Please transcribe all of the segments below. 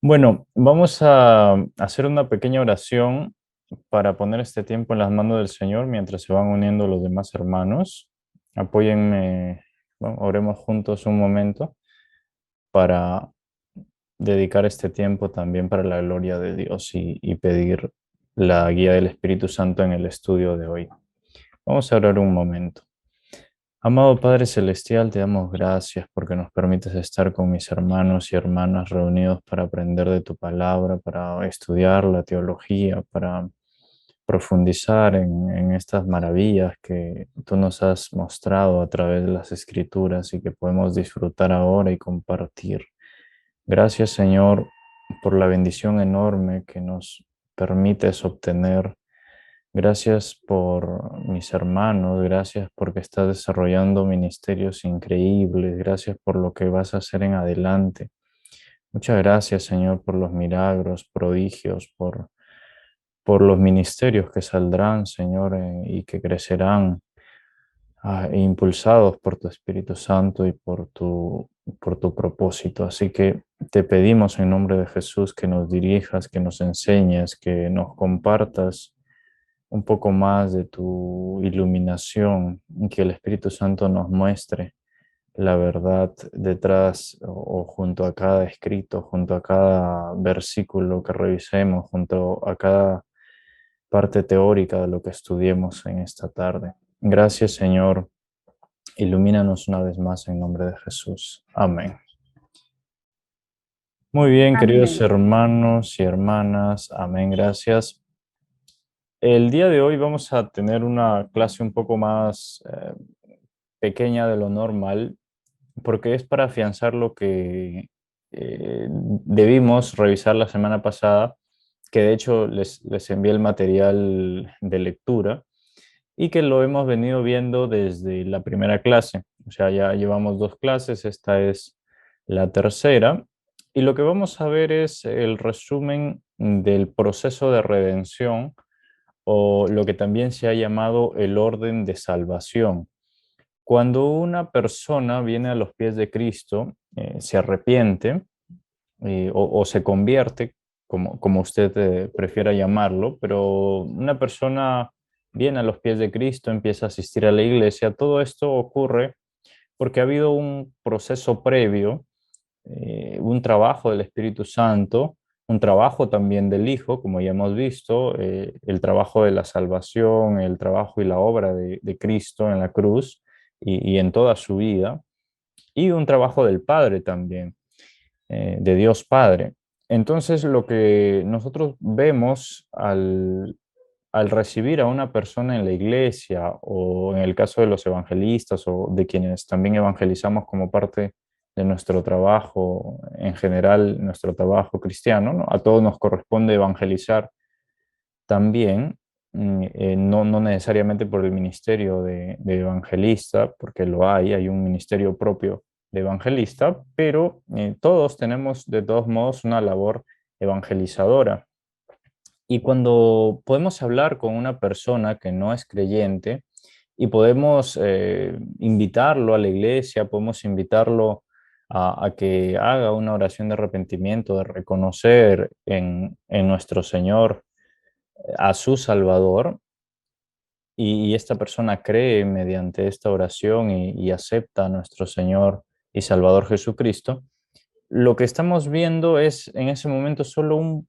Bueno, vamos a hacer una pequeña oración para poner este tiempo en las manos del Señor mientras se van uniendo los demás hermanos. Apóyenme, bueno, oremos juntos un momento para dedicar este tiempo también para la gloria de Dios y pedir la guía del Espíritu Santo en el estudio de hoy. Vamos a orar un momento. Amado Padre Celestial, te damos gracias porque nos permites estar con mis hermanos y hermanas reunidos para aprender de tu palabra, para estudiar la teología, para profundizar en estas maravillas que tú nos has mostrado a través de las Escrituras y que podemos disfrutar ahora y compartir. Gracias, Señor, por la bendición enorme que nos permites obtener. Gracias por mis hermanos, gracias porque estás desarrollando ministerios increíbles, gracias por lo que vas a hacer en adelante. Muchas gracias, Señor, por los milagros, prodigios, por los ministerios que saldrán, Señor, y que crecerán, impulsados por tu Espíritu Santo y por tu propósito. Así que te pedimos en nombre de Jesús que nos dirijas, que nos enseñes, que nos compartas un poco más de tu iluminación, y que el Espíritu Santo nos muestre la verdad detrás o junto a cada escrito, junto a cada versículo que revisemos, junto a cada parte teórica de lo que estudiemos en esta tarde. Gracias, Señor. Ilumínanos una vez más en nombre de Jesús. Amén. Muy bien, queridos Amén. hermanos y hermanas. Amén. Gracias. El día de hoy vamos a tener una clase un poco más pequeña de lo normal, porque es para afianzar lo que debimos revisar la semana pasada, que de hecho les envié el material de lectura y que lo hemos venido viendo desde la primera clase. O sea, ya llevamos dos clases, esta es la tercera, y lo que vamos a ver es el resumen del proceso de redención o lo que también se ha llamado el orden de salvación. Cuando una persona viene a los pies de Cristo, se arrepiente o se convierte, como usted prefiera llamarlo, pero una persona viene a los pies de Cristo, empieza a asistir a la iglesia, todo esto ocurre porque ha habido un proceso previo, un trabajo del Espíritu Santo, un trabajo también del Hijo, como ya hemos visto, el trabajo de la salvación, el trabajo y la obra de Cristo en la cruz y en toda su vida, y un trabajo del Padre también, de Dios Padre. Entonces, lo que nosotros vemos al recibir a una persona en la iglesia o en el caso de los evangelistas o de quienes también evangelizamos como parte de nuestro trabajo, en general nuestro trabajo cristiano, ¿no? A todos nos corresponde evangelizar también, no necesariamente por el ministerio de evangelista, porque lo hay un ministerio propio de evangelista, pero todos tenemos de todos modos una labor evangelizadora. Y cuando podemos hablar con una persona que no es creyente y podemos invitarlo a la iglesia, podemos invitarlo a que haga una oración de arrepentimiento, de reconocer en nuestro Señor a su Salvador, y esta persona cree mediante esta oración y acepta a nuestro Señor y Salvador Jesucristo, lo que estamos viendo es en ese momento solo un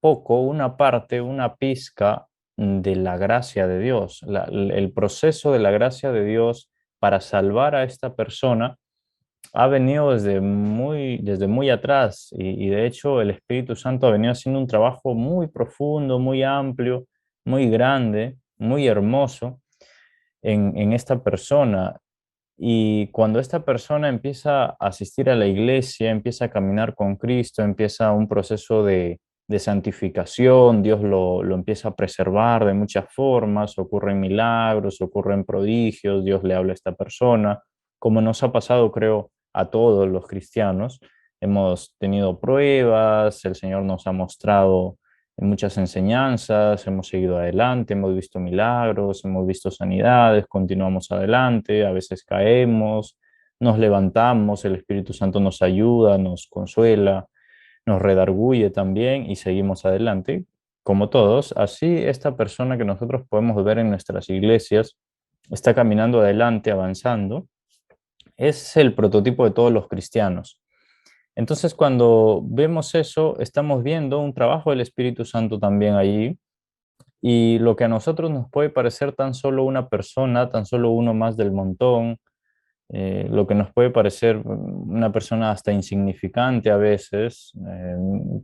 poco, una parte, una pizca de la gracia de Dios. El proceso de la gracia de Dios para salvar a esta persona ha venido desde muy atrás y de hecho el Espíritu Santo ha venido haciendo un trabajo muy profundo, muy amplio, muy grande, muy hermoso en esta persona. Y cuando esta persona empieza a asistir a la iglesia, empieza a caminar con Cristo, empieza un proceso de santificación, Dios lo empieza a preservar de muchas formas, ocurren milagros, ocurren prodigios, Dios le habla a esta persona, como nos ha pasado, creo, a todos los cristianos. Hemos tenido pruebas, el Señor nos ha mostrado muchas enseñanzas, hemos seguido adelante, hemos visto milagros, hemos visto sanidades, continuamos adelante, a veces caemos, nos levantamos, el Espíritu Santo nos ayuda, nos consuela, nos redarguye también y seguimos adelante, como todos. Así esta persona que nosotros podemos ver en nuestras iglesias está caminando adelante, avanzando, es el prototipo de todos los cristianos. Entonces, cuando vemos eso, estamos viendo un trabajo del Espíritu Santo también allí, y lo que a nosotros nos puede parecer tan solo una persona, tan solo uno más del montón, lo que nos puede parecer una persona hasta insignificante a veces,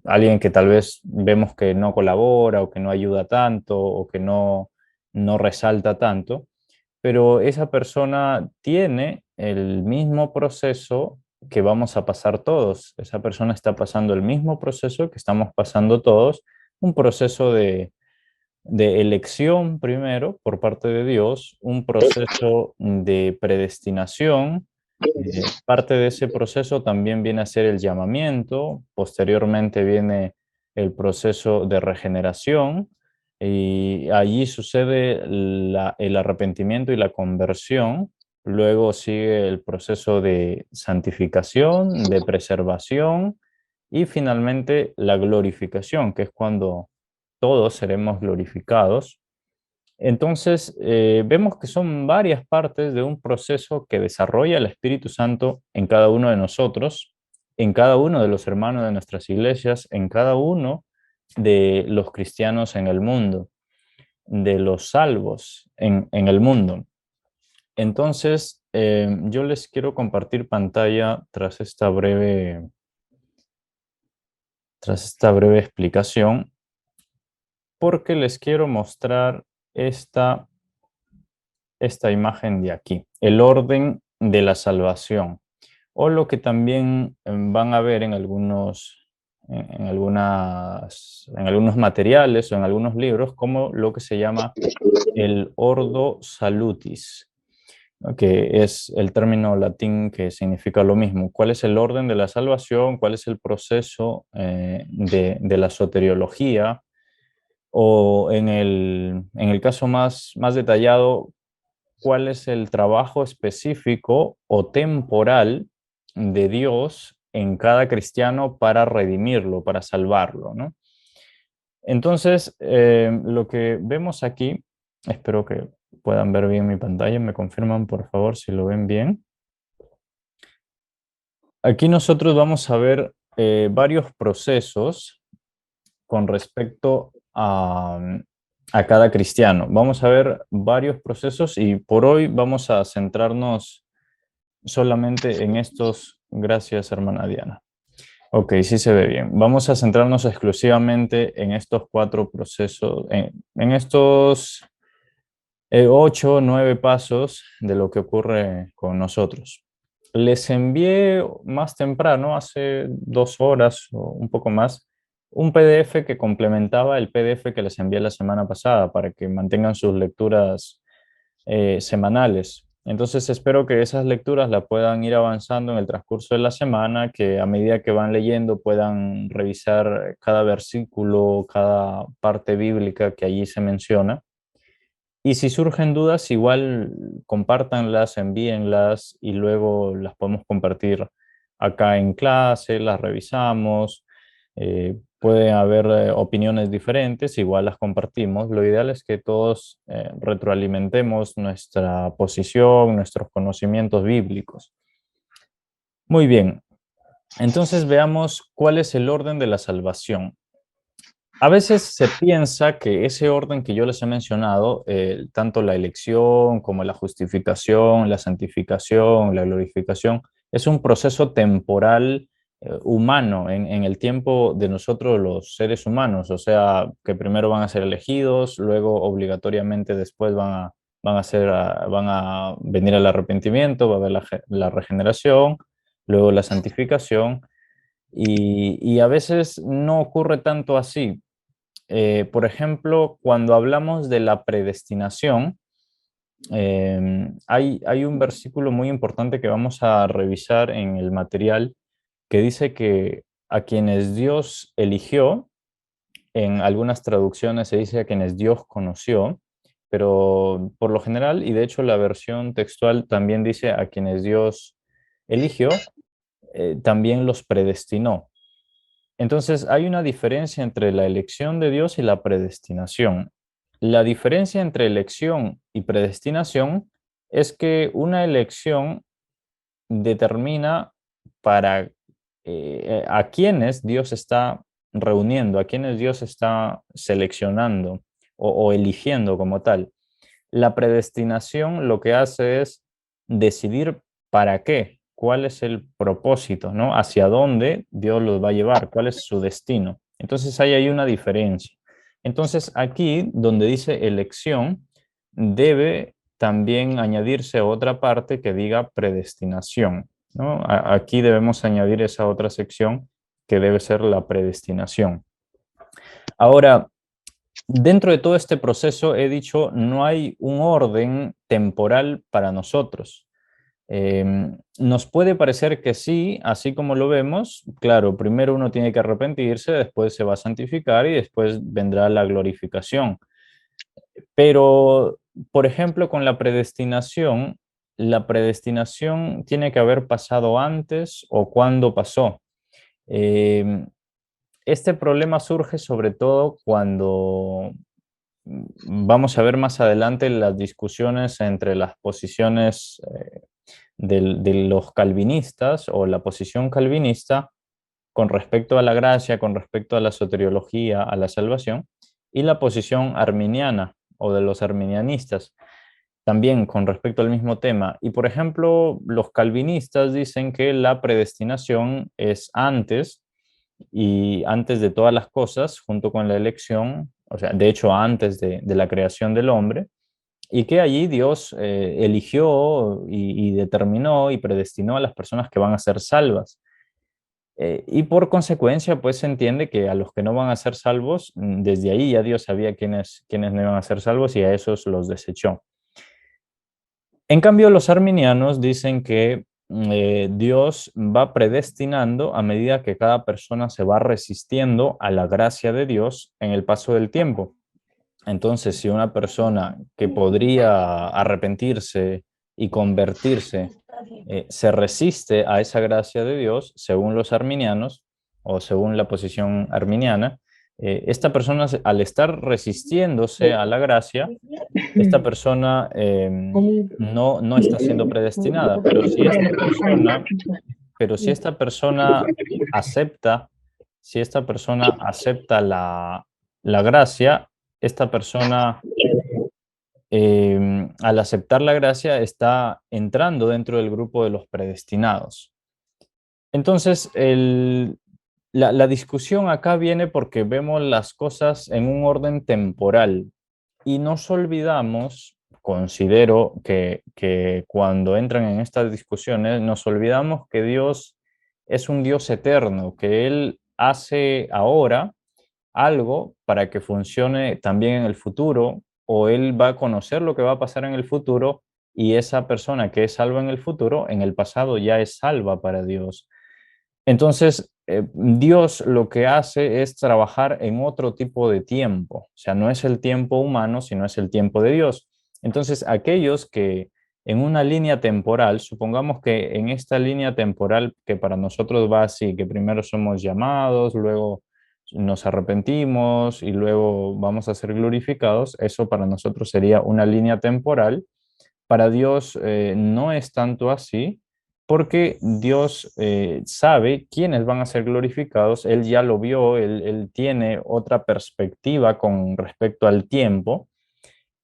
alguien que tal vez vemos que no colabora o que no ayuda tanto o que no resalta tanto, pero esa persona tiene el mismo proceso que vamos a pasar todos. Esa persona está pasando el mismo proceso que estamos pasando todos, un proceso de elección primero por parte de Dios, un proceso de predestinación. Parte de ese proceso también viene a ser el llamamiento, posteriormente viene el proceso de regeneración y allí sucede el arrepentimiento y la conversión. Luego sigue el proceso de santificación, de preservación y finalmente la glorificación, que es cuando todos seremos glorificados. Entonces, vemos que son varias partes de un proceso que desarrolla el Espíritu Santo en cada uno de nosotros, en cada uno de los hermanos de nuestras iglesias, en cada uno de los cristianos en el mundo, de los salvos en el mundo. Entonces, yo les quiero compartir pantalla tras esta breve explicación, porque les quiero mostrar esta imagen de aquí, el orden de la salvación, o lo que también van a ver en algunos materiales o en algunos libros, como lo que se llama el ordo salutis, ¿no? Que es el término latín que significa lo mismo. ¿Cuál es el orden de la salvación? ¿Cuál es el proceso de la soteriología? O en el caso más detallado, cuál es el trabajo específico o temporal de Dios en cada cristiano para redimirlo, para salvarlo, ¿no? Entonces, lo que vemos aquí, espero que puedan ver bien mi pantalla, me confirman por favor si lo ven bien. Aquí nosotros vamos a ver varios procesos con respecto a cada cristiano. Vamos a ver varios procesos y por hoy vamos a centrarnos solamente en estos. Gracias, hermana Diana. Ok, sí se ve bien. Vamos a centrarnos exclusivamente en estos cuatro procesos, en estos 8 o 9 pasos de lo que ocurre con nosotros. Les envié más temprano, hace 2 horas o un poco más, un PDF que complementaba el PDF que les envié la semana pasada para que mantengan sus lecturas semanales. Entonces espero que esas lecturas la puedan ir avanzando en el transcurso de la semana, que a medida que van leyendo puedan revisar cada versículo, cada parte bíblica que allí se menciona. Y si surgen dudas, igual compártanlas, envíenlas y luego las podemos compartir acá en clase, las revisamos. Puede haber opiniones diferentes, igual las compartimos. Lo ideal es que todos retroalimentemos nuestra posición, nuestros conocimientos bíblicos. Muy bien, entonces veamos cuál es el orden de la salvación. A veces se piensa que ese orden que yo les he mencionado, tanto la elección como la justificación, la santificación, la glorificación, es un proceso temporal humano en el tiempo de nosotros los seres humanos. O sea, que primero van a ser elegidos, luego obligatoriamente después van a venir al arrepentimiento, va a haber la regeneración, luego la santificación. Y a veces no ocurre tanto así. Por ejemplo, cuando hablamos de la predestinación, hay un versículo muy importante que vamos a revisar en el material que dice que a quienes Dios eligió, en algunas traducciones se dice a quienes Dios conoció, pero por lo general, y de hecho la versión textual también dice a quienes Dios eligió, también los predestinó. Entonces, hay una diferencia entre la elección de Dios y la predestinación. La diferencia entre elección y predestinación es que una elección determina para a quienes Dios está reuniendo, a quienes Dios está seleccionando o eligiendo como tal. La predestinación lo que hace es decidir para qué, cuál es el propósito, ¿no? Hacia dónde Dios los va a llevar, cuál es su destino. Entonces ahí hay una diferencia. Entonces aquí donde dice elección, debe también añadirse otra parte que diga predestinación, ¿no? Aquí debemos añadir esa otra sección que debe ser la predestinación. Ahora, dentro de todo este proceso, he dicho, no hay un orden temporal para nosotros. Nos puede parecer que sí, así como lo vemos. Claro, primero uno tiene que arrepentirse, después se va a santificar y después vendrá la glorificación. Pero, por ejemplo, con la predestinación tiene que haber pasado antes o cuando pasó. Em, este problema surge sobre todo cuando vamos a ver más adelante las discusiones entre las posiciones de los calvinistas o la posición calvinista con respecto a la gracia, con respecto a la soteriología, a la salvación, y la posición arminiana o de los arminianistas, también con respecto al mismo tema. Y por ejemplo, los calvinistas dicen que la predestinación es antes y antes de todas las cosas, junto con la elección, o sea, de hecho antes de la creación del hombre, y que allí Dios eligió y determinó y predestinó a las personas que van a ser salvas. Y por consecuencia, pues se entiende que a los que no van a ser salvos, desde ahí ya Dios sabía quiénes no iban a ser salvos y a esos los desechó. En cambio, los arminianos dicen que Dios va predestinando a medida que cada persona se va resistiendo a la gracia de Dios en el paso del tiempo. Entonces, si una persona que podría arrepentirse y convertirse se resiste a esa gracia de Dios, según los arminianos o según la posición arminiana, esta persona al estar resistiéndose a la gracia, esta persona no está siendo predestinada, pero si esta persona acepta, si esta persona acepta la gracia, esta persona al aceptar la gracia está entrando dentro del grupo de los predestinados. Entonces, la discusión acá viene porque vemos las cosas en un orden temporal y nos olvidamos, considero que cuando entran en estas discusiones, nos olvidamos que Dios es un Dios eterno, que Él hace ahora algo para que funcione también en el futuro, o Él va a conocer lo que va a pasar en el futuro y esa persona que es salva en el futuro, en el pasado ya es salva para Dios. Entonces, Dios lo que hace es trabajar en otro tipo de tiempo, o sea, no es el tiempo humano, sino es el tiempo de Dios. Entonces, aquellos que en una línea temporal, supongamos que en esta línea temporal que para nosotros va así, que primero somos llamados, luego nos arrepentimos y luego vamos a ser glorificados, eso para nosotros sería una línea temporal. Para Dios no es tanto así, porque Dios sabe quiénes van a ser glorificados, Él ya lo vio, él tiene otra perspectiva con respecto al tiempo,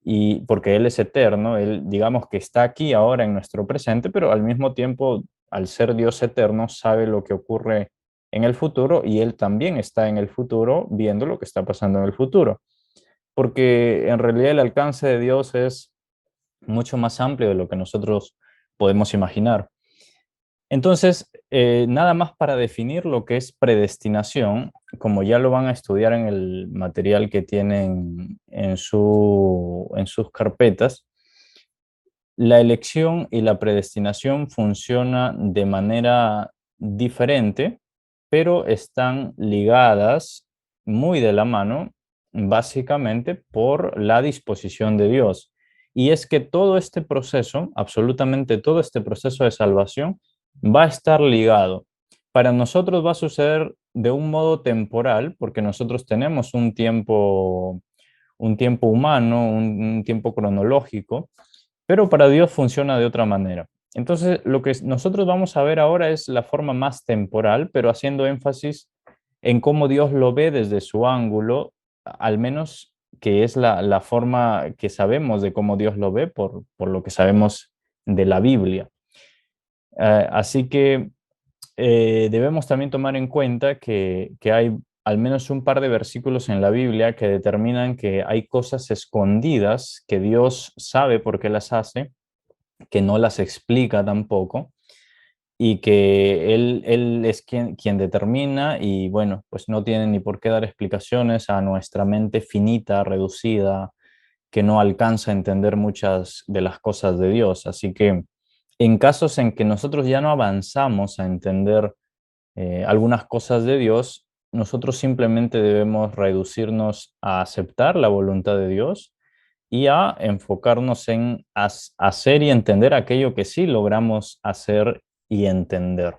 y porque Él es eterno, Él digamos que está aquí ahora en nuestro presente, pero al mismo tiempo, al ser Dios eterno, sabe lo que ocurre en el futuro y Él también está en el futuro viendo lo que está pasando en el futuro, porque en realidad el alcance de Dios es mucho más amplio de lo que nosotros podemos imaginar. Entonces, nada más para definir lo que es predestinación, como ya lo van a estudiar en el material que tienen en sus carpetas, la elección y la predestinación funcionan de manera diferente, pero están ligadas muy de la mano, básicamente por la disposición de Dios. Y es que todo este proceso, absolutamente todo este proceso de salvación, va a estar ligado para nosotros va a suceder de un modo temporal, porque nosotros tenemos un tiempo humano, un tiempo cronológico, pero para Dios funciona de otra manera. Entonces, lo que nosotros vamos a ver ahora es la forma más temporal, pero haciendo énfasis en cómo Dios lo ve desde su ángulo, al menos que es la forma que sabemos de cómo Dios lo ve por lo que sabemos de la Biblia. Así que debemos también tomar en cuenta que hay al menos un par de versículos en la Biblia que determinan que hay cosas escondidas que Dios sabe por qué las hace, que no las explica tampoco y que Él es quien determina y bueno, pues no tiene ni por qué dar explicaciones a nuestra mente finita, reducida, que no alcanza a entender muchas de las cosas de Dios. Así que en casos en que nosotros ya no avanzamos a entender algunas cosas de Dios, nosotros simplemente debemos reducirnos a aceptar la voluntad de Dios y a enfocarnos en hacer y entender aquello que sí logramos hacer y entender.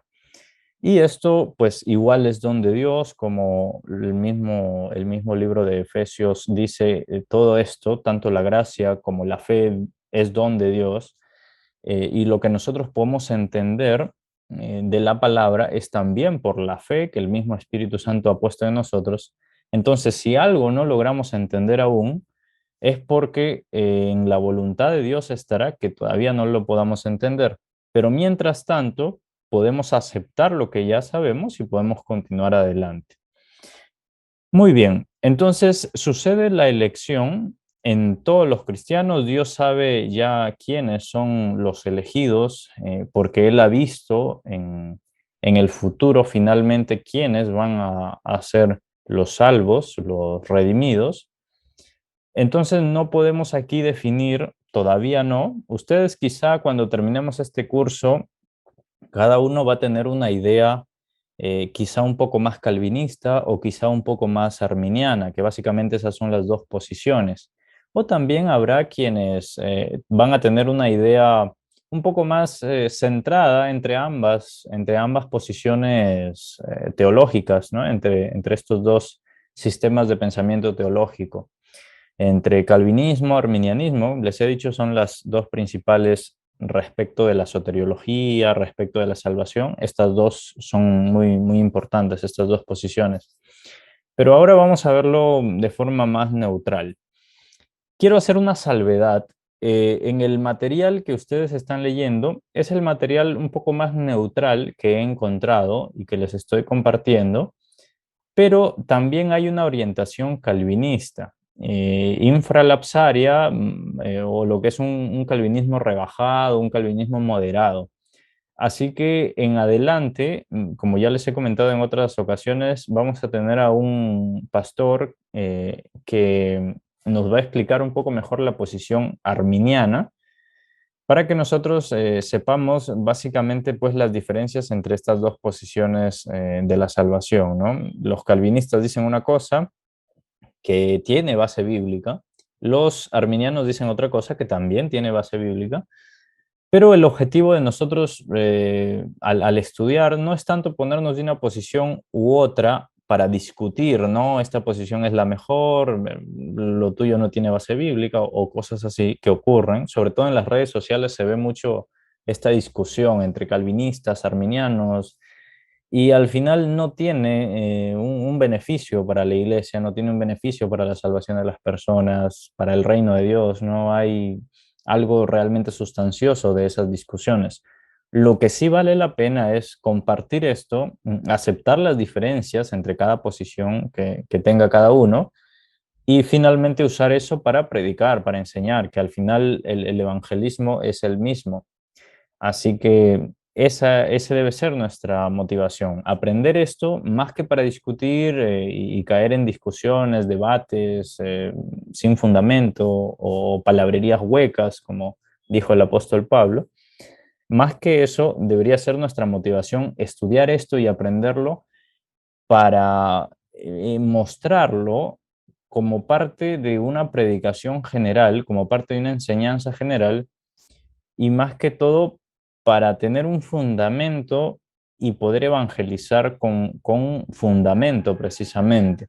Y esto, pues igual es don de Dios, como el mismo libro de Efesios dice, todo esto, tanto la gracia como la fe, es don de Dios. Y lo que nosotros podemos entender de la palabra es también por la fe que el mismo Espíritu Santo ha puesto en nosotros. Entonces, si algo no logramos entender aún, es porque en la voluntad de Dios estará que todavía no lo podamos entender. Pero mientras tanto, podemos aceptar lo que ya sabemos y podemos continuar adelante. Muy bien, entonces sucede la elección en todos los cristianos. Dios sabe ya quiénes son los elegidos, porque Él ha visto en el futuro finalmente quiénes van a ser los salvos, los redimidos. Entonces no podemos aquí definir, todavía no. Ustedes quizá cuando terminemos este curso, cada uno va a tener una idea quizá un poco más calvinista o quizá un poco más arminiana, que básicamente esas son las dos posiciones. O también habrá quienes van a tener una idea un poco más centrada entre ambas posiciones teológicas, ¿no? Entre estos dos sistemas de pensamiento teológico. Entre calvinismo, arminianismo, les he dicho, son las dos principales respecto de la soteriología, respecto de la salvación. Estas dos son muy importantes, estas dos posiciones. Pero ahora vamos a verlo de forma más neutral. Quiero hacer una salvedad. En el material que ustedes están leyendo es el material un poco más neutral que he encontrado y que les estoy compartiendo, pero también hay una orientación calvinista, infralapsaria, o lo que es un calvinismo rebajado, un calvinismo moderado. Así que en adelante, como ya les he comentado en otras ocasiones, vamos a tener a un pastor que nos va a explicar un poco mejor la posición arminiana para que nosotros sepamos básicamente pues las diferencias entre estas dos posiciones de la salvación, ¿no? Los calvinistas dicen una cosa que tiene base bíblica, los arminianos dicen otra cosa que también tiene base bíblica, pero el objetivo de nosotros al estudiar no es tanto ponernos de una posición u otra para discutir, ¿no? Esta posición es la mejor, lo tuyo no tiene base bíblica o cosas así que ocurren. Sobre todo en las redes sociales se ve mucho esta discusión entre calvinistas, arminianos, y al final no tiene un beneficio para la iglesia, no tiene un beneficio para la salvación de las personas, para el reino de Dios, no hay algo realmente sustancioso de esas discusiones. Lo que sí vale la pena es compartir esto, aceptar las diferencias entre cada posición que tenga cada uno y finalmente usar eso para predicar, para enseñar, que al final el evangelismo es el mismo. Así que ese debe ser nuestra motivación, aprender esto más que para discutir y caer en discusiones, debates sin fundamento o palabrerías huecas, como dijo el apóstol Pablo. Más que eso, debería ser nuestra motivación estudiar esto y aprenderlo para mostrarlo como parte de una predicación general, como parte de una enseñanza general y más que todo para tener un fundamento y poder evangelizar con fundamento precisamente.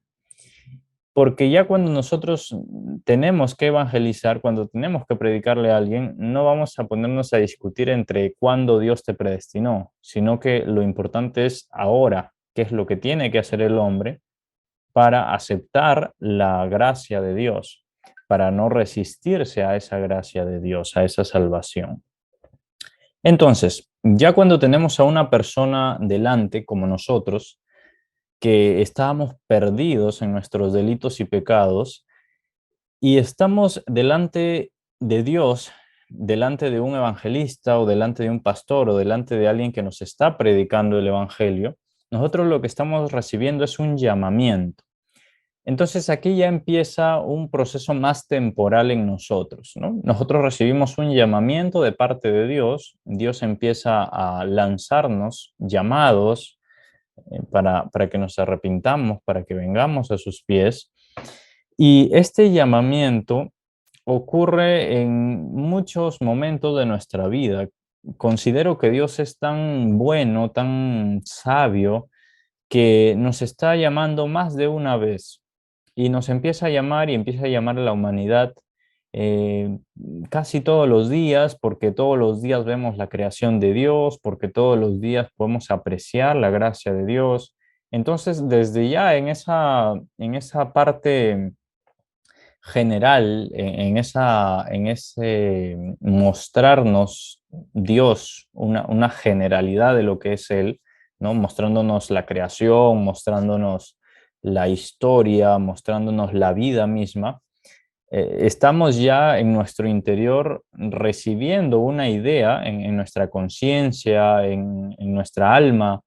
Porque ya cuando nosotros tenemos que evangelizar, cuando tenemos que predicarle a alguien, no vamos a ponernos a discutir entre cuándo Dios te predestinó, sino que lo importante es ahora, qué es lo que tiene que hacer el hombre para aceptar la gracia de Dios, para no resistirse a esa gracia de Dios, a esa salvación. Entonces, ya cuando tenemos a una persona delante como nosotros, que estábamos perdidos en nuestros delitos y pecados, y estamos delante de Dios, delante de un evangelista o delante de un pastor o delante de alguien que nos está predicando el evangelio, nosotros lo que estamos recibiendo es un llamamiento. Entonces aquí ya empieza un proceso más temporal en nosotros, ¿no? Nosotros recibimos un llamamiento de parte de Dios, Dios empieza a lanzarnos llamados para que nos arrepintamos, para que vengamos a sus pies. Y este llamamiento ocurre en muchos momentos de nuestra vida. Considero que Dios es tan bueno, tan sabio, que nos está llamando más de una vez y nos empieza a llamar y empieza a llamar a la humanidad eh, casi todos los días, porque todos los días vemos la creación de Dios, porque todos los días podemos apreciar la gracia de Dios. Entonces, desde ya en esa parte general, en ese mostrarnos Dios, una generalidad de lo que es Él, ¿no? Mostrándonos la creación, mostrándonos la historia, mostrándonos la vida misma, estamos ya en nuestro interior recibiendo una idea en nuestra conciencia, en nuestra alma,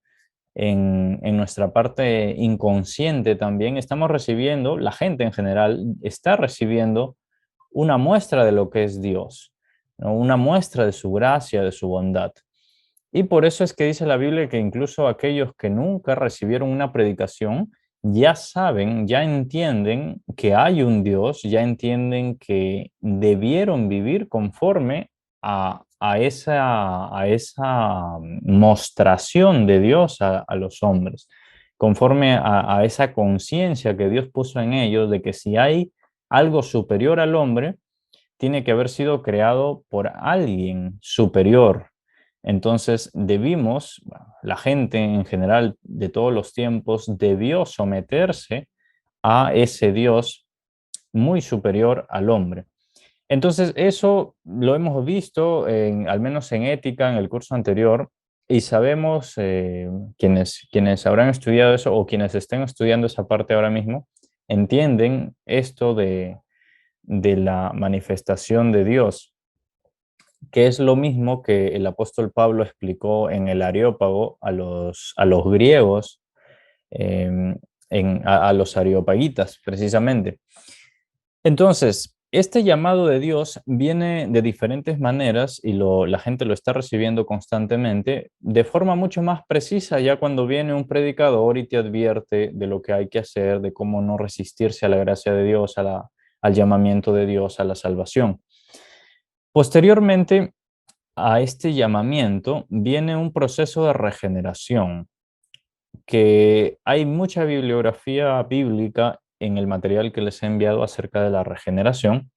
en nuestra parte inconsciente también, estamos recibiendo, la gente en general está recibiendo una muestra de lo que es Dios, ¿no? Una muestra de su gracia, de su bondad. Y por eso es que dice la Biblia que incluso aquellos que nunca recibieron una predicación ya saben, ya entienden que hay un Dios, ya entienden que debieron vivir conforme a esa mostración de Dios a los hombres, conforme a esa conciencia que Dios puso en ellos de que si hay algo superior al hombre, tiene que haber sido creado por alguien superior. Entonces debimos, la gente en general de todos los tiempos debió someterse a ese Dios muy superior al hombre. Entonces eso lo hemos visto, al menos en ética, en el curso anterior, y sabemos, quienes habrán estudiado eso o quienes estén estudiando esa parte ahora mismo, entienden esto de la manifestación de Dios, que es lo mismo que el apóstol Pablo explicó en el Areópago a los griegos, a los areopagitas, precisamente. Entonces, este llamado de Dios viene de diferentes maneras y la gente lo está recibiendo constantemente de forma mucho más precisa ya cuando viene un predicador y te advierte de lo que hay que hacer, de cómo no resistirse a la gracia de Dios, al llamamiento de Dios, a la salvación. Posteriormente a este llamamiento viene un proceso de regeneración, que hay mucha bibliografía bíblica en el material que les he enviado acerca de la regeneración,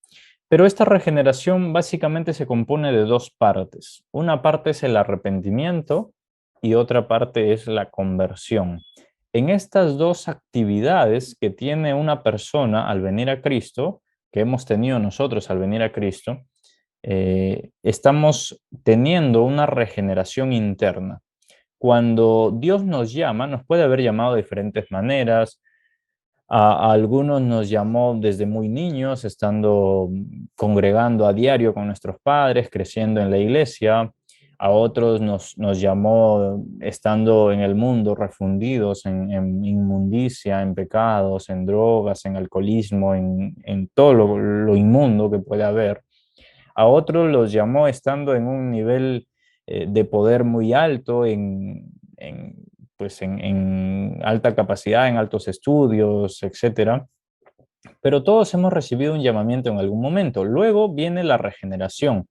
pero esta regeneración básicamente se compone de dos partes. Una parte es el arrepentimiento y otra parte es la conversión. En estas dos actividades que tiene una persona al venir a Cristo, que hemos tenido nosotros al venir a Cristo, estamos teniendo una regeneración interna. Cuando Dios nos llama, nos puede haber llamado de diferentes maneras. A algunos nos llamó desde muy niños, estando congregando a diario con nuestros padres, creciendo en la iglesia. A otros nos llamó estando en el mundo, refundidos en inmundicia, en pecados, en drogas, en alcoholismo, en todo lo inmundo que puede haber. A otros los llamó estando en un nivel de poder muy alto, pues en alta capacidad, en altos estudios, etcétera. Pero todos hemos recibido un llamamiento en algún momento. Luego viene la regeneración.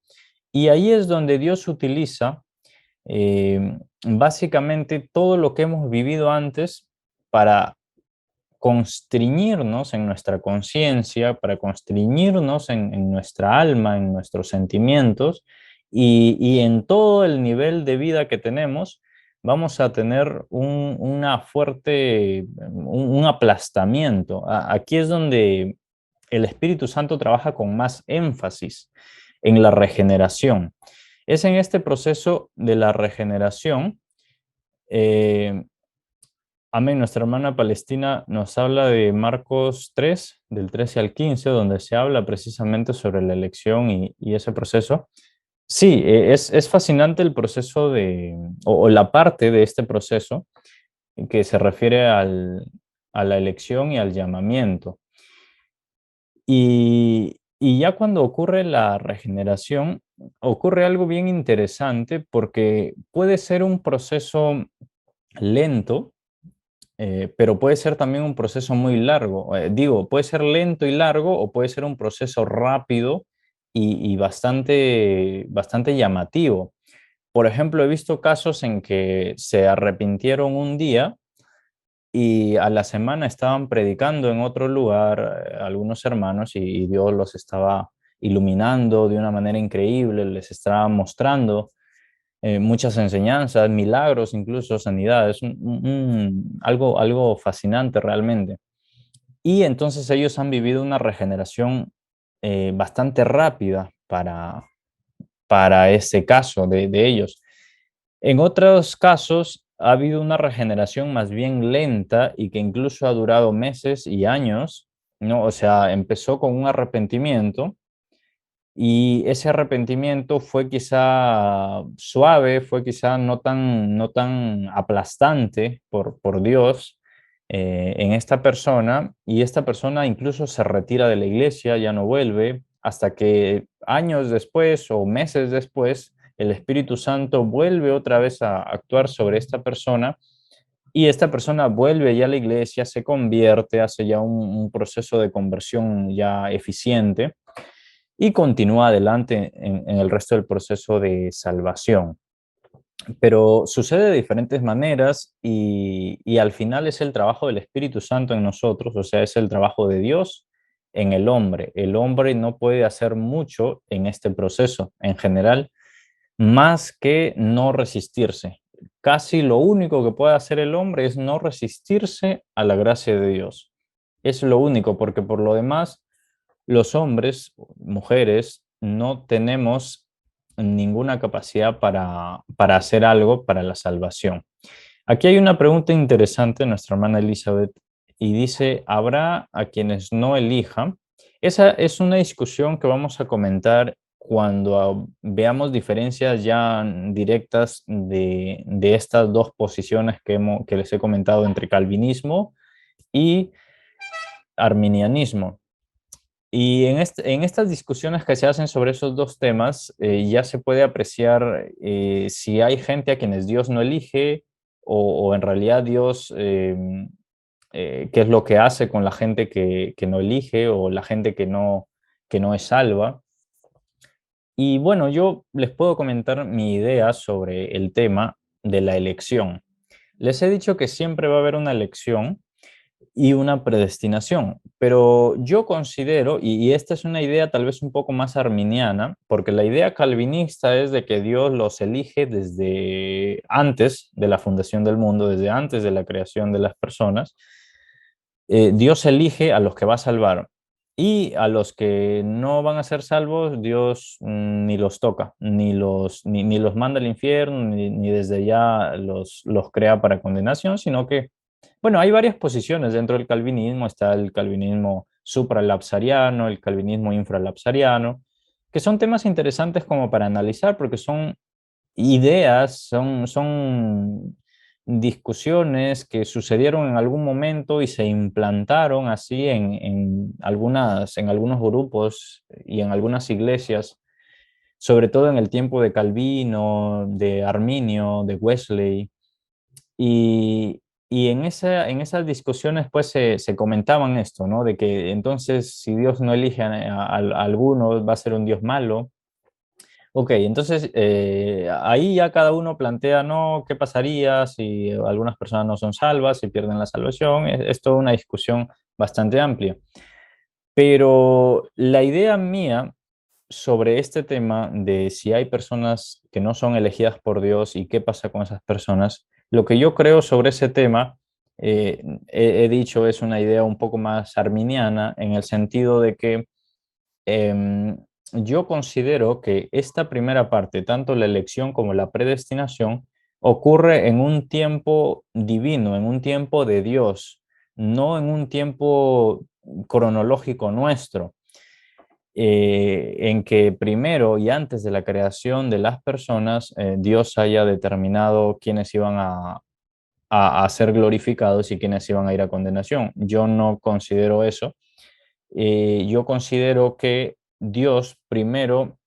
Y ahí es donde Dios utiliza básicamente todo lo que hemos vivido antes para constriñirnos en nuestra conciencia, para constriñirnos en nuestra alma, en nuestros sentimientos y en todo el nivel de vida que tenemos, vamos a tener una fuerte, un aplastamiento. Aquí es donde el Espíritu Santo trabaja con más énfasis en la regeneración. Es en este proceso de la regeneración. eh, Amén. Nuestra hermana Palestina nos habla de Marcos 3, del 13 al 15, donde se habla precisamente sobre la elección y ese proceso. Sí, es fascinante el proceso o la parte de este proceso que se refiere a la elección y al llamamiento. Y ya cuando ocurre la regeneración, ocurre algo bien interesante porque puede ser un proceso lento, pero puede ser también un proceso muy largo. Digo, puede ser lento y largo o puede ser un proceso rápido y bastante llamativo. Por ejemplo, he visto casos en que se arrepintieron un día y a la semana estaban predicando en otro lugar, algunos hermanos, y Dios los estaba iluminando de una manera increíble, les estaba mostrando muchas enseñanzas, milagros, incluso sanidades, algo fascinante realmente. Y entonces ellos han vivido una regeneración bastante rápida para ese caso de ellos. En otros casos ha habido una regeneración más bien lenta y que incluso ha durado meses y años, ¿no? O sea, empezó con un arrepentimiento y ese arrepentimiento fue quizá suave, fue quizá no tan aplastante por Dios en esta persona, y esta persona incluso se retira de la iglesia, ya no vuelve, hasta que años después o meses después el Espíritu Santo vuelve otra vez a actuar sobre esta persona y esta persona vuelve ya a la iglesia, se convierte, hace ya un proceso de conversión ya eficiente y continúa adelante en el resto del proceso de salvación. Pero sucede de diferentes maneras y al final es el trabajo del Espíritu Santo en nosotros, o sea, es el trabajo de Dios en el hombre. El hombre no puede hacer mucho en este proceso en general, más que no resistirse. Casi lo único que puede hacer el hombre es no resistirse a la gracia de Dios. Es lo único, porque por lo demás los hombres, mujeres, no tenemos ninguna capacidad para hacer algo para la salvación. Aquí hay una pregunta interesante, nuestra hermana Elizabeth, y dice, ¿habrá a quienes no elijan? Esa es una discusión que vamos a comentar cuando veamos diferencias ya directas de estas dos posiciones que les he comentado entre calvinismo y arminianismo. Y en estas discusiones que se hacen sobre esos dos temas, ya se puede apreciar si hay gente a quienes Dios no elige o en realidad Dios, qué es lo que hace con la gente que no elige o la gente que no es salva. Y bueno, yo les puedo comentar mi idea sobre el tema de la elección. Les he dicho que siempre va a haber una elección y una predestinación. Pero yo considero, y esta es una idea tal vez un poco más arminiana, porque la idea calvinista es de que Dios los elige desde antes de la fundación del mundo, desde antes de la creación de las personas. Dios elige a los que va a salvar y a los que no van a ser salvos, Dios ni los toca, ni los manda al infierno, ni desde ya los crea para condenación, sino que bueno, hay varias posiciones dentro del calvinismo. Está el calvinismo supralapsariano, el calvinismo infralapsariano, que son temas interesantes como para analizar porque son ideas, son discusiones que sucedieron en algún momento y se implantaron así en algunos grupos y en algunas iglesias, sobre todo en el tiempo de Calvino, de Arminio, de Wesley. Y, y en esas discusiones pues se comentaban esto, ¿no? De que entonces si Dios no elige a alguno va a ser un Dios malo, Ok, entonces ahí ya cada uno plantea, ¿no? ¿Qué pasaría si algunas personas no son salvas, si pierden la salvación? Es toda una discusión bastante amplia. Pero la idea mía sobre este tema de si hay personas que no son elegidas por Dios y qué pasa con esas personas, lo que yo creo sobre ese tema, he dicho, es una idea un poco más arminiana en el sentido de que em, yo considero que esta primera parte, tanto la elección como la predestinación, ocurre en un tiempo divino, en un tiempo de Dios, no en un tiempo cronológico nuestro, en que primero y antes de la creación de las personas, Dios haya determinado quiénes iban a ser glorificados y quiénes iban a ir a condenación. Yo no considero eso. Yo considero que Dios primero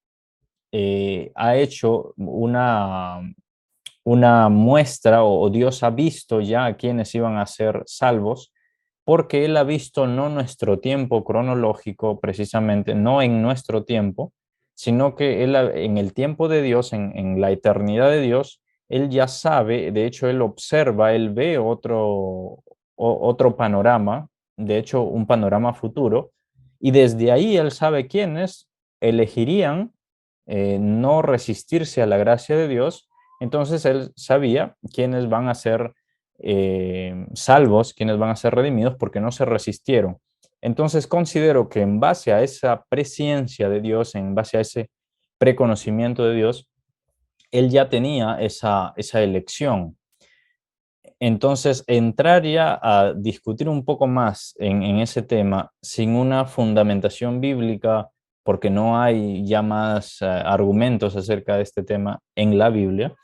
ha hecho una muestra o Dios ha visto ya a quienes iban a ser salvos, porque Él ha visto no nuestro tiempo cronológico precisamente, no en nuestro tiempo, sino que Él en el tiempo de Dios, en la eternidad de Dios, Él ya sabe, de hecho Él observa, Él ve otro panorama, de hecho un panorama futuro, y desde ahí Él sabe quiénes elegirían no resistirse a la gracia de Dios. Entonces él sabía quiénes van a ser salvos, quiénes van a ser redimidos porque no se resistieron. Entonces considero que en base a esa presciencia de Dios, en base a ese preconocimiento de Dios, él ya tenía esa elección. Entonces, entrar ya a discutir un poco más en ese tema sin una fundamentación bíblica, porque no hay ya más argumentos acerca de este tema en la Biblia,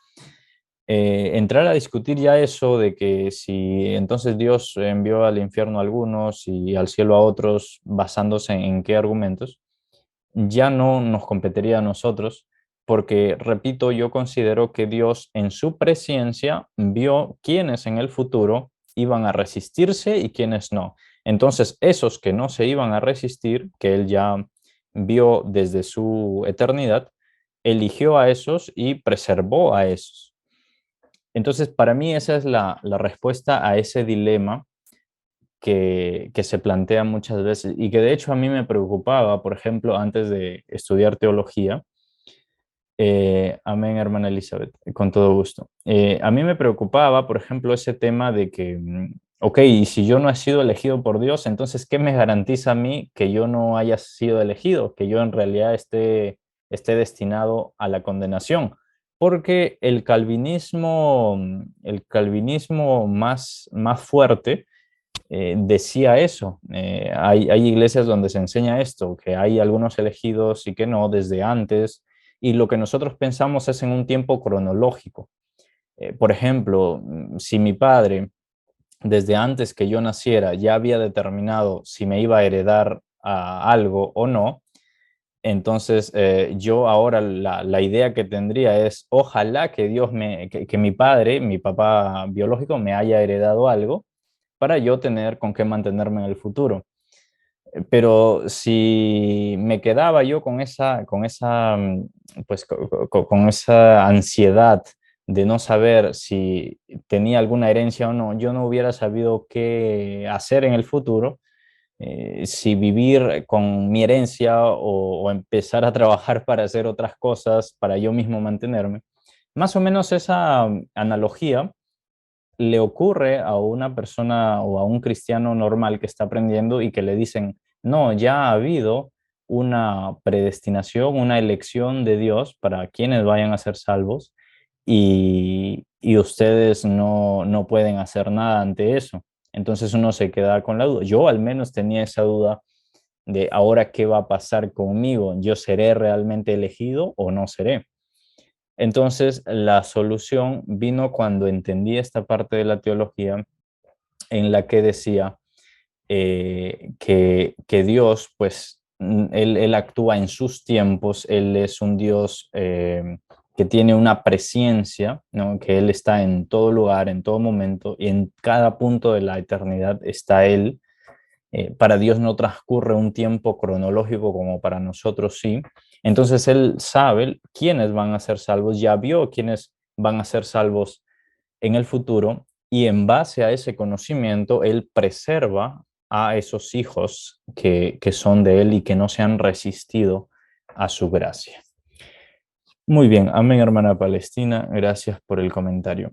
entrar a discutir ya eso de que si entonces Dios envió al infierno a algunos y al cielo a otros, basándose en qué argumentos, ya no nos competiría a nosotros, porque, repito, yo considero que Dios en su presciencia vio quiénes en el futuro iban a resistirse y quiénes no. Entonces, esos que no se iban a resistir, que Él ya vio desde su eternidad, eligió a esos y preservó a esos. Entonces, para mí esa es la respuesta a ese dilema que se plantea muchas veces y que de hecho a mí me preocupaba, por ejemplo, antes de estudiar teología. Amén, hermana Elizabeth, con todo gusto. A mí me preocupaba, por ejemplo, ese tema de que, ok, y si yo no he sido elegido por Dios, entonces, ¿qué me garantiza a mí que yo no haya sido elegido, que yo en realidad esté destinado a la condenación? Porque el calvinismo más fuerte decía eso. Hay iglesias donde se enseña esto, que hay algunos elegidos y que no desde antes, y lo que nosotros pensamos es en un tiempo cronológico. Por ejemplo, si mi padre desde antes que yo naciera ya había determinado si me iba a heredar algo o no, entonces yo ahora la idea que tendría es, ojalá que que mi padre, mi papá biológico, me haya heredado algo para yo tener con qué mantenerme en el futuro. Pero si me quedaba yo pues, con esa ansiedad de no saber si tenía alguna herencia o no, yo no hubiera sabido qué hacer en el futuro, si vivir con mi herencia o empezar a trabajar para hacer otras cosas, para yo mismo mantenerme. Más o menos esa analogía le ocurre a una persona o a un cristiano normal que está aprendiendo y que le dicen, no, ya ha habido una predestinación, una elección de Dios para quienes vayan a ser salvos y ustedes no pueden hacer nada ante eso. Entonces uno se queda con la duda. Yo al menos tenía esa duda de ahora qué va a pasar conmigo. ¿Yo seré realmente elegido o no seré? Entonces, la solución vino cuando entendí esta parte de la teología en la que decía que Dios, pues, él actúa en sus tiempos, Él es un Dios que tiene una presencia, ¿no? Que Él está en todo lugar, en todo momento, y en cada punto de la eternidad está Él. Para Dios no transcurre un tiempo cronológico como para nosotros sí. Entonces Él sabe quiénes van a ser salvos, ya vio quiénes van a ser salvos en el futuro y en base a ese conocimiento Él preserva a esos hijos que son de Él y que no se han resistido a su gracia. Muy bien, amén, hermana Palestina, gracias por el comentario.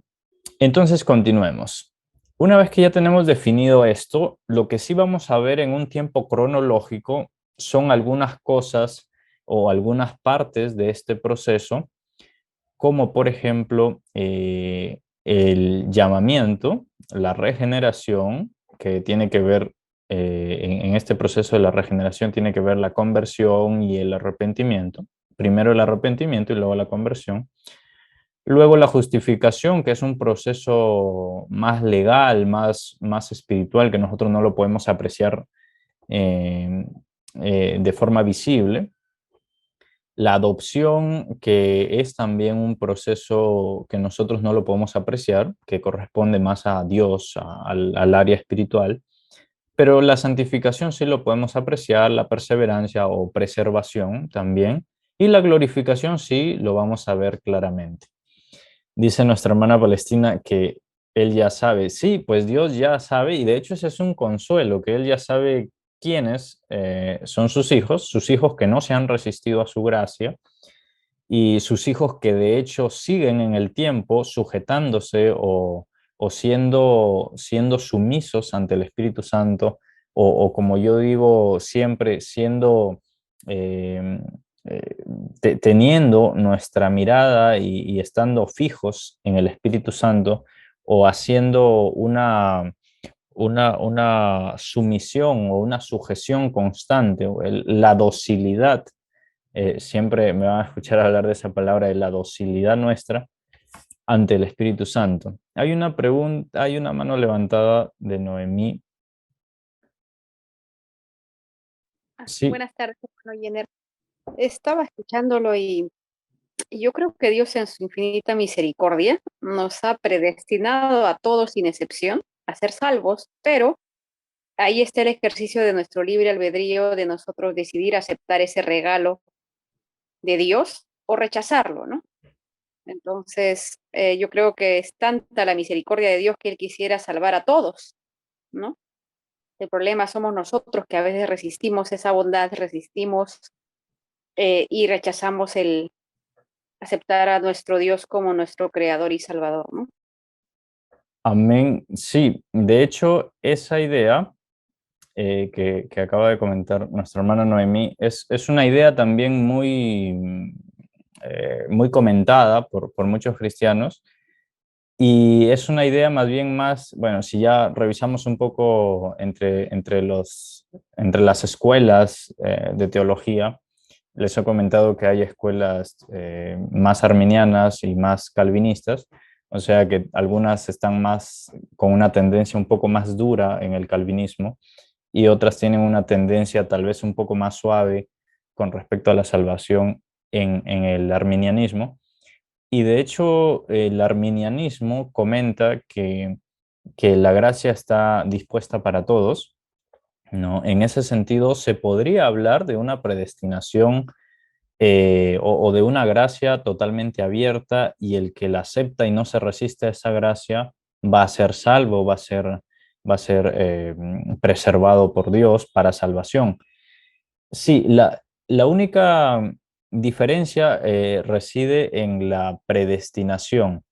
Entonces, continuemos. Una vez que ya tenemos definido esto, lo que sí vamos a ver en un tiempo cronológico son algunas cosas o algunas partes de este proceso, como por ejemplo el llamamiento, la regeneración, que tiene que ver, en este proceso de la regeneración tiene que ver la conversión y el arrepentimiento. Primero el arrepentimiento y luego la conversión. Luego la justificación, que es un proceso más legal, más espiritual, que nosotros no lo podemos apreciar eh, de forma visible. La adopción, que es también un proceso que nosotros no lo podemos apreciar, que corresponde más a Dios, al área espiritual. Pero la santificación sí lo podemos apreciar, la perseverancia o preservación también. Y la glorificación sí lo vamos a ver claramente. Dice nuestra hermana Palestina que él ya sabe. Sí, pues Dios ya sabe, y de hecho ese es un consuelo, que él ya sabe quiénes son sus hijos que no se han resistido a su gracia, y sus hijos que de hecho siguen en el tiempo sujetándose o siendo sumisos ante el Espíritu Santo, o como yo digo siempre, siendo eh, eh, teniendo nuestra mirada y estando fijos en el Espíritu Santo, o haciendo una sumisión o una sujeción constante, o la docilidad. Siempre me van a escuchar hablar de esa palabra, de la docilidad nuestra ante el Espíritu Santo. Hay una pregunta, hay una mano levantada de Noemí. Sí, Buenas tardes, hermano Jenner. Estaba escuchándolo y yo creo que Dios en su infinita misericordia nos ha predestinado a todos sin excepción a ser salvos, pero ahí está el ejercicio de nuestro libre albedrío, de nosotros decidir aceptar ese regalo de Dios o rechazarlo, ¿no? Entonces, yo creo que es tanta la misericordia de Dios que Él quisiera salvar a todos, ¿no? El problema somos nosotros que a veces resistimos esa bondad, resistimos y rechazamos el aceptar a nuestro Dios como nuestro creador y salvador, ¿no? amén. Sí, de hecho, esa idea que acaba de comentar nuestra hermana Noemí es una idea también muy comentada por muchos cristianos. Y es una idea más bien más, bueno, si ya revisamos un poco entre las escuelas de teología, les he comentado que hay escuelas más arminianas y más calvinistas, o sea que algunas están más con una tendencia un poco más dura en el calvinismo, y otras tienen una tendencia tal vez un poco más suave con respecto a la salvación en el arminianismo. Y de hecho, el arminianismo comenta que la gracia está dispuesta para todos, ¿no? En ese sentido, se podría hablar de una predestinación o de una gracia totalmente abierta, y el que la acepta y no se resiste a esa gracia va a ser salvo, va a ser preservado por Dios para salvación. Sí, la única diferencia reside en la predestinación.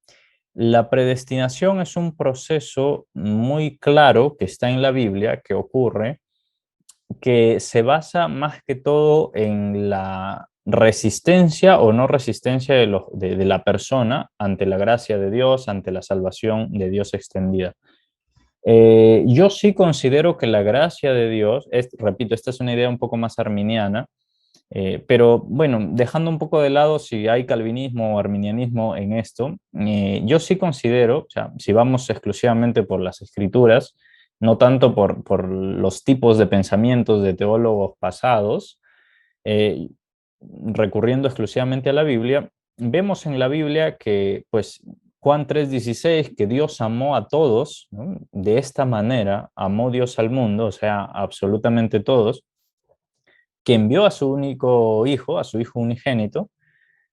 La predestinación es un proceso muy claro que está en la Biblia, que ocurre, que se basa más que todo en la resistencia o no resistencia de la persona ante la gracia de Dios, ante la salvación de Dios extendida. Yo sí considero que la gracia de Dios, repito, esta es una idea un poco más arminiana, pero bueno, dejando un poco de lado si hay calvinismo o arminianismo en esto, yo sí considero, o sea, si vamos exclusivamente por las escrituras, no tanto por los tipos de pensamientos de teólogos pasados, eh, recurriendo exclusivamente a la Biblia, vemos en la Biblia que pues Juan 3:16, que Dios amó a todos, ¿no? De esta manera amó Dios al mundo, o sea, absolutamente todos, que envió a su único hijo, a su hijo unigénito.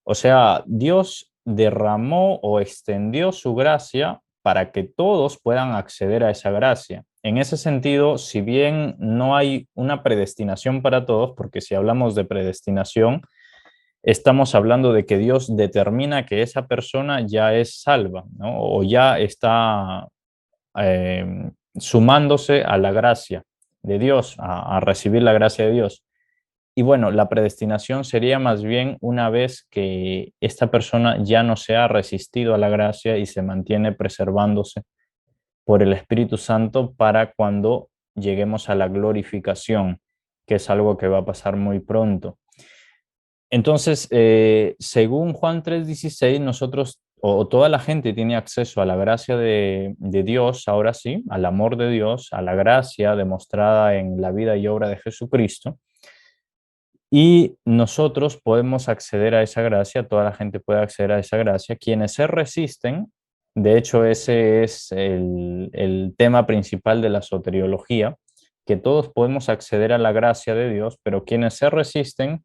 O sea, Dios derramó o extendió su gracia para que todos puedan acceder a esa gracia. En ese sentido, si bien no hay una predestinación para todos, porque si hablamos de predestinación, estamos hablando de que Dios determina que esa persona ya es salva, ¿no? O ya está sumándose a la gracia de Dios, a recibir la gracia de Dios. Y bueno, la predestinación sería más bien una vez que esta persona ya no se ha resistido a la gracia y se mantiene preservándose por el Espíritu Santo para cuando lleguemos a la glorificación, que es algo que va a pasar muy pronto. Entonces, según Juan 3:16, nosotros o toda la gente tiene acceso a la gracia de Dios, ahora sí, al amor de Dios, a la gracia demostrada en la vida y obra de Jesucristo. Y nosotros podemos acceder a esa gracia, toda la gente puede acceder a esa gracia. Quienes se resisten, de hecho ese es el tema principal de la soteriología, que todos podemos acceder a la gracia de Dios, pero quienes se resisten,